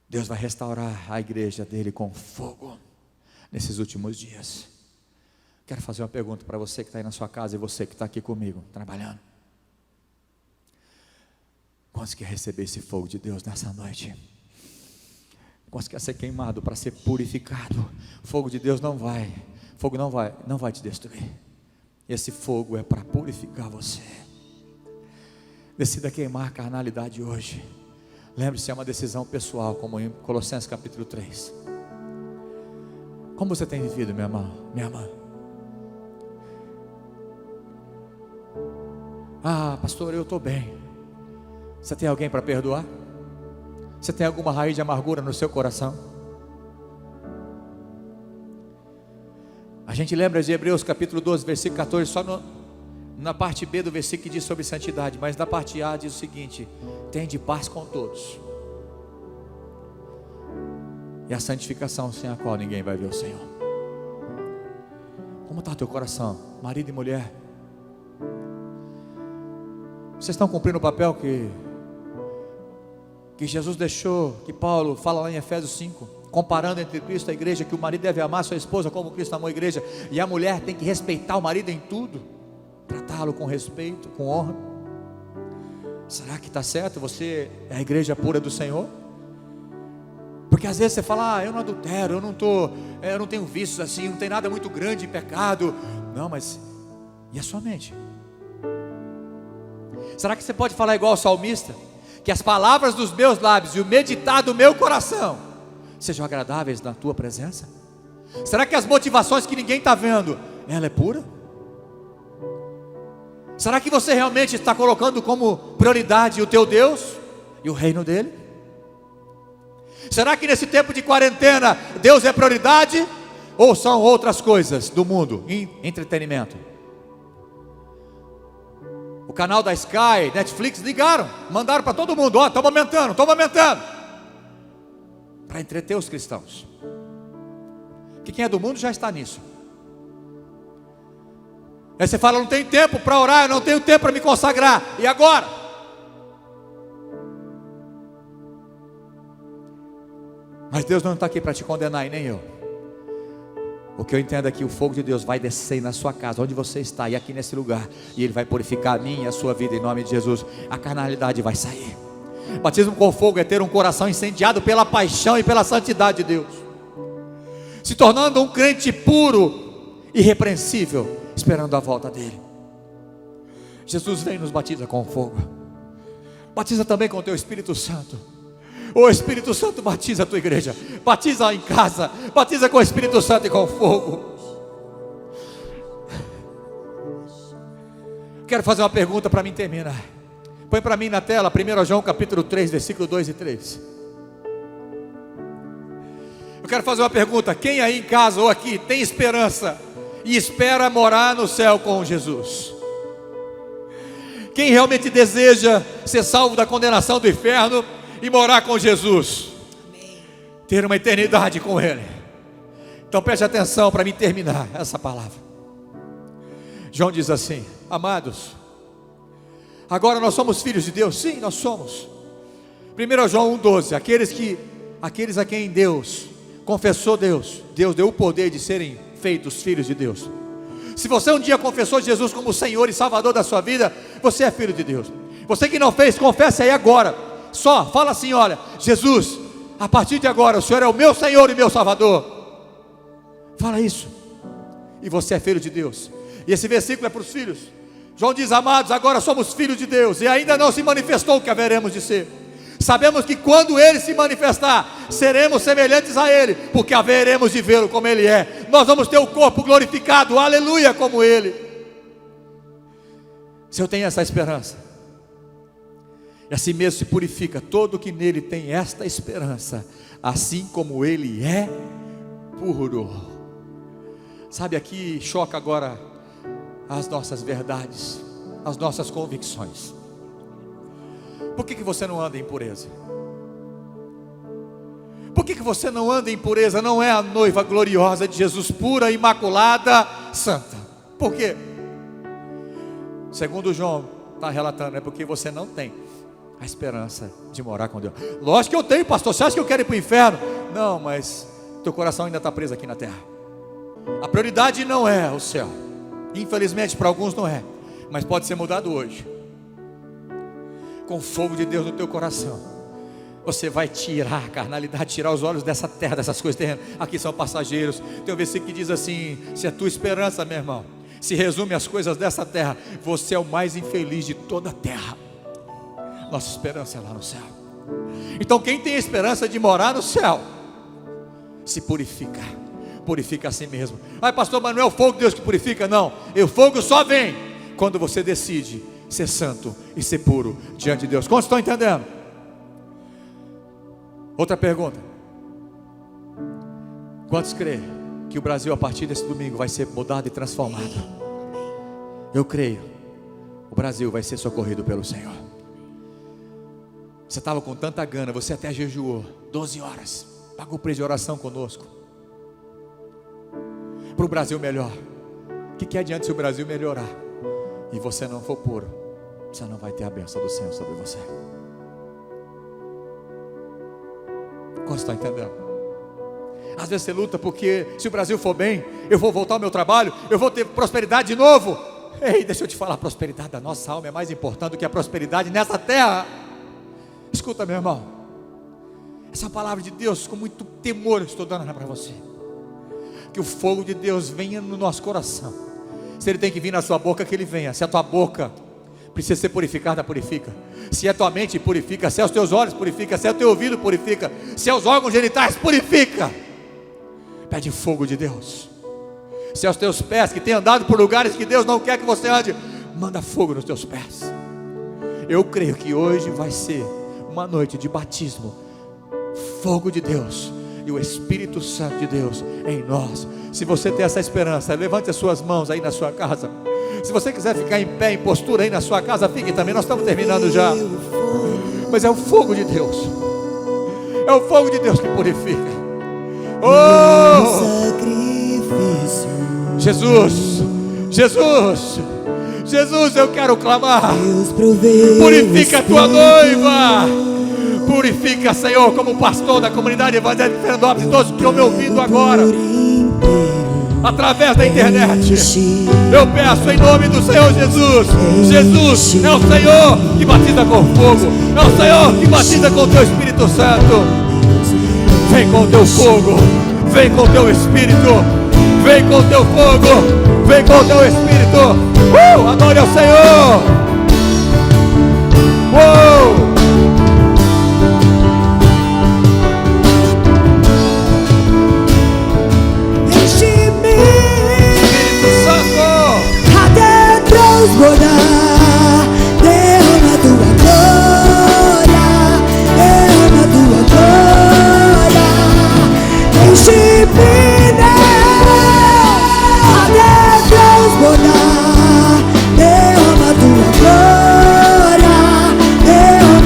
Deus vai restaurar a igreja dele com fogo nesses últimos dias. Quero fazer uma pergunta para você que está aí na sua casa e você que está aqui comigo, trabalhando. Quantos quer receber esse fogo de Deus nessa noite? Quantos quer ser queimado para ser purificado? Fogo de Deus não vai te destruir. Esse fogo é para purificar você. Decida queimar a carnalidade hoje. Lembre-se, é uma decisão pessoal, como em Colossenses capítulo 3. Como você tem vivido, minha irmã, minha irmã? Ah, pastor, eu estou bem. Você tem alguém para perdoar? Você tem alguma raiz de amargura no seu coração? A gente lembra de Hebreus capítulo 12, versículo 14, só na parte B do versículo que diz sobre santidade, mas na parte A diz o seguinte: tende paz com todos, e a santificação sem a qual ninguém vai ver o Senhor. Como está o teu coração, marido e mulher? Vocês estão cumprindo o papel que Jesus deixou, que Paulo fala lá em Efésios 5, comparando entre Cristo e a igreja, que o marido deve amar sua esposa como Cristo amou a igreja, e a mulher tem que respeitar o marido em tudo, tratá-lo com respeito, com honra. Será que está certo? Você é a igreja pura do Senhor? Porque às vezes você fala: eu não adultero, eu não tenho vícios assim, não tem nada muito grande em pecado. Não, mas e a sua mente? Será que você pode falar igual ao salmista? Que as palavras dos meus lábios e o meditar do meu coração sejam agradáveis na tua presença? Será que as motivações que ninguém está vendo, ela é pura? Será que você realmente está colocando como prioridade o teu Deus e o reino dele? Será que nesse tempo de quarentena Deus é prioridade? Ou são outras coisas do mundo, entretenimento? O canal da Sky, Netflix ligaram, mandaram para todo mundo: estamos aumentando, para entreter os cristãos. Que quem é do mundo já está nisso. Aí você fala: não tenho tempo para orar, eu não tenho tempo para me consagrar. E agora? Mas Deus não está aqui para te condenar, e nem eu. O que eu entendo é que o fogo de Deus vai descer na sua casa, onde você está, e aqui nesse lugar, e Ele vai purificar a minha e a sua vida, em nome de Jesus. A carnalidade vai sair. Batismo com fogo é ter um coração incendiado pela paixão e pela santidade de Deus, se tornando um crente puro, irrepreensível, esperando a volta dele. Jesus vem e nos batiza com fogo. Batiza também com o teu Espírito Santo. O Espírito Santo batiza a tua igreja, batiza em casa, batiza com o Espírito Santo e com fogo. Quero fazer uma pergunta para mim terminar. Põe para mim na tela 1 João capítulo 3, versículo 2 e 3. Eu quero fazer uma pergunta: quem aí em casa ou aqui tem esperança e espera morar no céu com Jesus? Quem realmente deseja ser salvo da condenação do inferno e morar com Jesus? Amém. Ter uma eternidade com Ele. Então preste atenção para mim terminar essa palavra. João diz assim: amados, agora nós somos filhos de Deus. Sim, nós somos. 1 João 1,12: aqueles a quem Deus confessou, Deus deu o poder de serem feitos filhos de Deus. Se você um dia confessou Jesus como Senhor e Salvador da sua vida, você é filho de Deus. Você que não fez, confesse aí agora. Só fala assim: olha, Jesus, a partir de agora o Senhor é o meu Senhor e meu Salvador. Fala isso, e você é filho de Deus. E esse versículo é para os filhos. João diz: amados, agora somos filhos de Deus, e ainda não se manifestou o que haveremos de ser. Sabemos que quando Ele se manifestar, seremos semelhantes a Ele, porque haveremos de vê-lo como Ele é. Nós vamos ter o corpo glorificado, aleluia, como Ele. Se eu tenho essa esperança, e assim mesmo se purifica todo que nele tem esta esperança, assim como Ele é puro. Sabe, aqui choca agora as nossas verdades, as nossas convicções. Por que você não anda em pureza? Por que você não anda em pureza? Não é a noiva gloriosa de Jesus, pura, imaculada, santa. Por quê? Segundo João está relatando, é porque você não tem a esperança de morar com Deus. Lógico que eu tenho, pastor. Você acha que eu quero ir para o inferno? Não, mas teu coração ainda está preso aqui na terra. A prioridade não é o céu. Infelizmente para alguns não é, mas pode ser mudado hoje. Com o fogo de Deus no teu coração, você vai tirar a carnalidade, tirar os olhos dessa terra, dessas coisas terrenas. Aqui são passageiros. Tem um versículo que diz assim: se a tua esperança, meu irmão, se resume às coisas dessa terra, você é o mais infeliz de toda a terra. Nossa esperança é lá no céu. Então quem tem a esperança de morar no céu, se purifica, purifica a si mesmo. Ai, pastor, mas não é o fogo de Deus que purifica? Não, o fogo só vem quando você decide ser santo e ser puro diante de Deus. Quantos estão entendendo? Outra pergunta: quantos creem que o Brasil a partir desse domingo vai ser mudado e transformado? Eu creio. O Brasil vai ser socorrido pelo Senhor. Você estava com tanta gana, você até jejuou 12 horas, pagou preço de oração conosco, para o Brasil melhor. O que adianta se o Brasil melhorar e você não for puro? Você não vai ter a bênção do Senhor sobre você. Quantos estão entendendo? Às vezes você luta porque se o Brasil for bem, eu vou voltar ao meu trabalho, eu vou ter prosperidade de novo. Ei, deixa eu te falar, a prosperidade da nossa alma é mais importante do que a prosperidade nessa terra. Escuta, meu irmão, essa palavra de Deus, com muito temor eu estou dando para você. Que o fogo de Deus venha no nosso coração. Se ele tem que vir na sua boca, que ele venha. Se a tua boca precisa ser purificada, purifica. Se é tua mente, purifica. Se é os teus olhos, purifica. Se é o teu ouvido, purifica. Se é os órgãos genitais, purifica. Pede fogo de Deus. Se é os teus pés que têm andado por lugares que Deus não quer que você ande, manda fogo nos teus pés. Eu creio que hoje vai ser uma noite de batismo, fogo de Deus e o Espírito Santo de Deus em nós. Se você tem essa esperança, levante as suas mãos aí na sua casa. Se você quiser ficar em pé, em postura aí na sua casa, fique também. Nós estamos terminando já. Mas é o fogo de Deus. É o fogo de Deus que purifica. Oh! Jesus, Jesus, Jesus, eu quero clamar. Purifica a tua noiva. Purifica, Senhor, como pastor da comunidade evangélica de Fernandópolis, todos que estão me ouvindo agora através da internet. Eu peço em nome do Senhor Jesus. Jesus é o Senhor que batiza com fogo, é o Senhor que batiza com o teu Espírito Santo. Vem com o teu fogo, vem com o teu Espírito, vem com o teu fogo, vem com o teu Espírito. Adore ao Senhor. Enche-me, Espírito Santo, até transbordar. Derrama tua glória, derrama tua glória. Enche-me, até transbordar. Derrama tua glória, derrama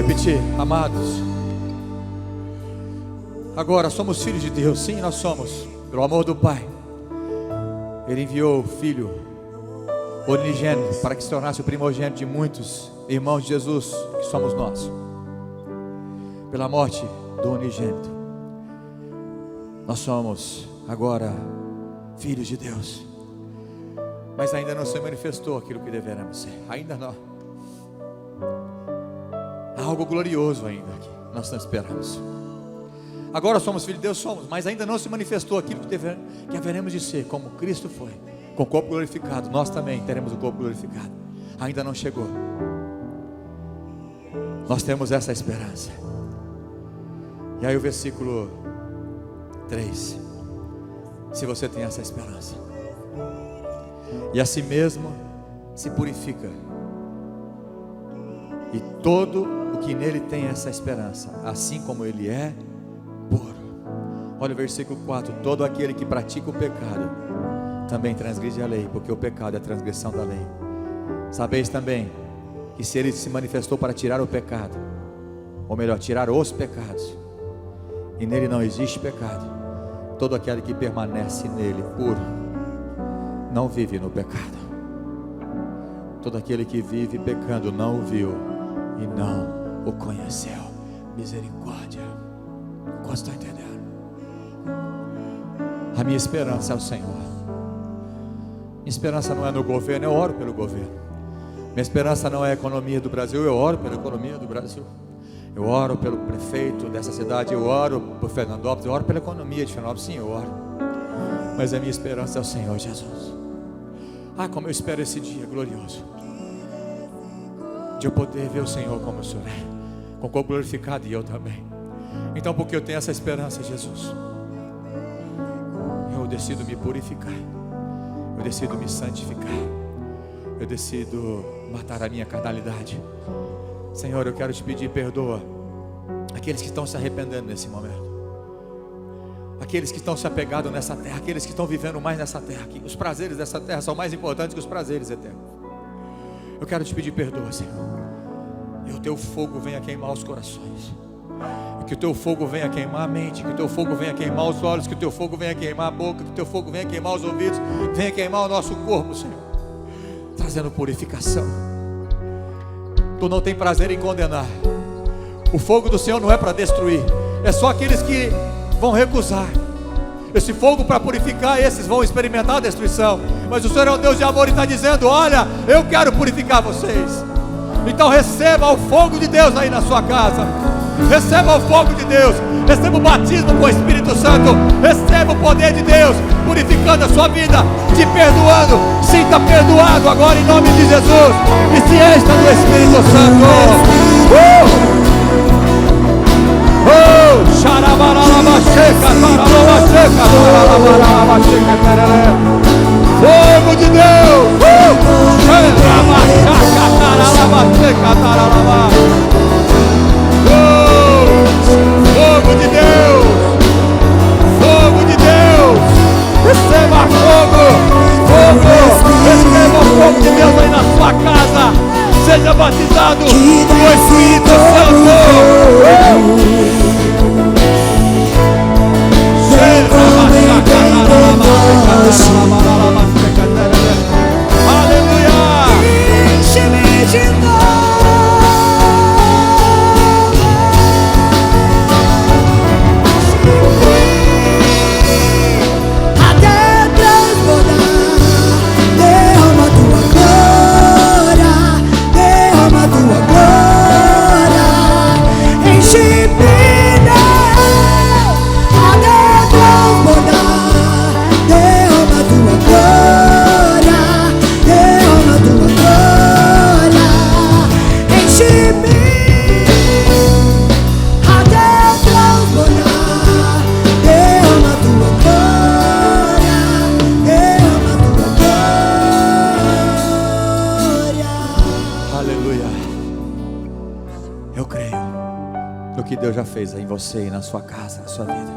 repetir, amados. Agora somos filhos de Deus. Sim, nós somos, pelo amor do Pai. Ele enviou o Filho unigênito para que se tornasse o primogênito de muitos irmãos de Jesus, que somos nós. Pela morte do unigênito, nós somos agora filhos de Deus. Mas ainda não se manifestou aquilo que deveremos ser. Ainda não. Há algo glorioso ainda que nós não esperamos. Agora somos filhos de Deus, somos, mas ainda não se manifestou aquilo que haveremos de ser, como Cristo foi, com o corpo glorificado. Nós também teremos o corpo glorificado. Ainda não chegou. Nós temos essa esperança. E aí o versículo 3. Se você tem essa esperança, e a si mesmo se purifica, e todo o que nele tem essa esperança, assim como ele é puro. Olha o versículo 4: todo aquele que pratica o pecado também transgride a lei, porque o pecado é a transgressão da lei. Sabeis também que se ele se manifestou para tirar o pecado, ou melhor, tirar os pecados, e nele não existe pecado, todo aquele que permanece nele puro não vive no pecado. Todo aquele que vive pecando não o viu e não o conheceu. Misericórdia. Quanto está entendendo? A minha esperança é o Senhor. Minha esperança não é no governo, eu oro pelo governo. Minha esperança não é a economia do Brasil, eu oro pela economia do Brasil. Eu oro pelo prefeito dessa cidade, eu oro por Fernandópolis, eu oro pela economia de Fernandópolis, sim, eu oro. Mas a minha esperança é o Senhor Jesus. Ah, como eu espero esse dia glorioso, de eu poder ver o Senhor como o Senhor é, com o corpo glorificado, e eu também. Então, porque eu tenho essa esperança, Jesus, eu decido me purificar, eu decido me santificar, eu decido matar a minha carnalidade. Senhor, eu quero te pedir, perdoa aqueles que estão se arrependendo nesse momento, aqueles que estão se apegando nessa terra, aqueles que estão vivendo mais nessa terra, que os prazeres dessa terra são mais importantes que os prazeres eternos. Eu quero te pedir, perdoa, Senhor, e o teu fogo venha queimar os corações, que o teu fogo venha queimar a mente, que o teu fogo venha queimar os olhos, que o teu fogo venha queimar a boca, que o teu fogo venha queimar os ouvidos, venha queimar o nosso corpo, Senhor, trazendo purificação. Tu não tem prazer em condenar. O fogo do Senhor não é para destruir, é só aqueles que vão recusar. Esse fogo para purificar, esses vão experimentar a destruição. Mas o Senhor é um Deus de amor e está dizendo: olha, eu quero purificar vocês. Então receba o fogo de Deus aí na sua casa. Receba o fogo de Deus. Receba o batismo com o Espírito Santo. Receba o poder de Deus purificando a sua vida, te perdoando. Sinta perdoado agora em nome de Jesus. E se encha do Espírito Santo. Fogo de Deus. Fogo de Deus. Fogo de Deus. Receba fogo. Fogo. Receba o fogo de Deus aí na sua casa. Seja batizado no Espírito Santo. Aleluia. Enche-me de Já fez aí em você e na sua casa, na sua vida.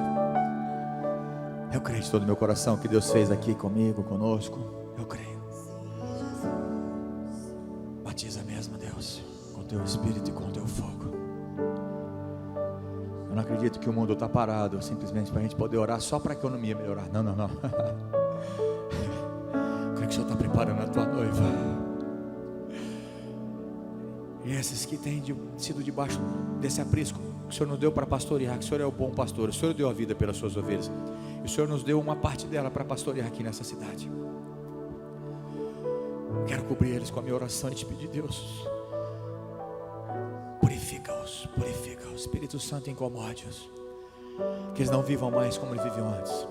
Eu creio de todo o meu coração que Deus fez aqui comigo, conosco. Eu creio. Batiza mesmo, Deus, com o teu Espírito e com o teu fogo. Eu não acredito que o mundo está parado simplesmente para a gente poder orar só para a economia melhorar. Não, não, não. Eu creio que o Senhor está preparando a tua noiva. E esses que têm sido debaixo desse aprisco que o Senhor nos deu para pastorear, que o Senhor é o bom pastor, o Senhor deu a vida pelas suas ovelhas, e o Senhor nos deu uma parte dela para pastorear aqui nessa cidade. Quero cobrir eles com a minha oração e te pedir, Deus, purifica-os, Espírito Santo, incomode-os, que eles não vivam mais como eles viviam antes,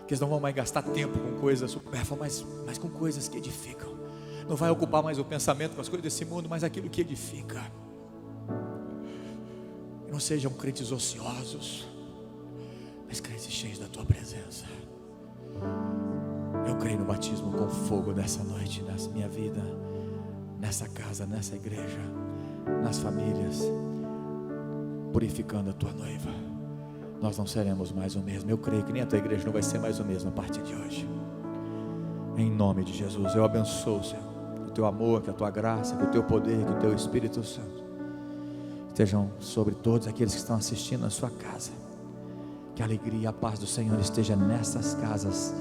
que eles não vão mais gastar tempo com coisas supérfluas, mas com coisas que edificam. Não vai ocupar mais o pensamento com as coisas desse mundo, mas aquilo que edifica. Não sejam crentes ociosos, mas crentes cheios da tua presença. Eu creio no batismo com fogo nessa noite, na minha vida, nessa casa, nessa igreja, nas famílias, purificando a tua noiva. Nós não seremos mais o mesmo. Eu creio que nem a tua igreja não vai ser mais o mesmo a partir de hoje. Em nome de Jesus, eu abençoo, Senhor, que o teu amor, que a tua graça, que o teu poder, que o teu Espírito Santo estejam sobre todos aqueles que estão assistindo na sua casa. Que a alegria e a paz do Senhor esteja nessas casas,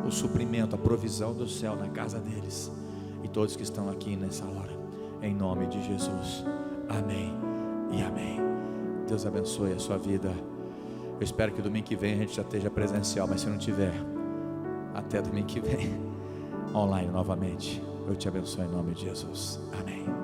o suprimento, a provisão do céu na casa deles, e todos que estão aqui nessa hora, em nome de Jesus, amém e amém. Deus abençoe a sua vida. Eu espero que domingo que vem a gente já esteja presencial, mas se não tiver, até domingo que vem, online novamente. Eu te abençoo em nome de Jesus, amém.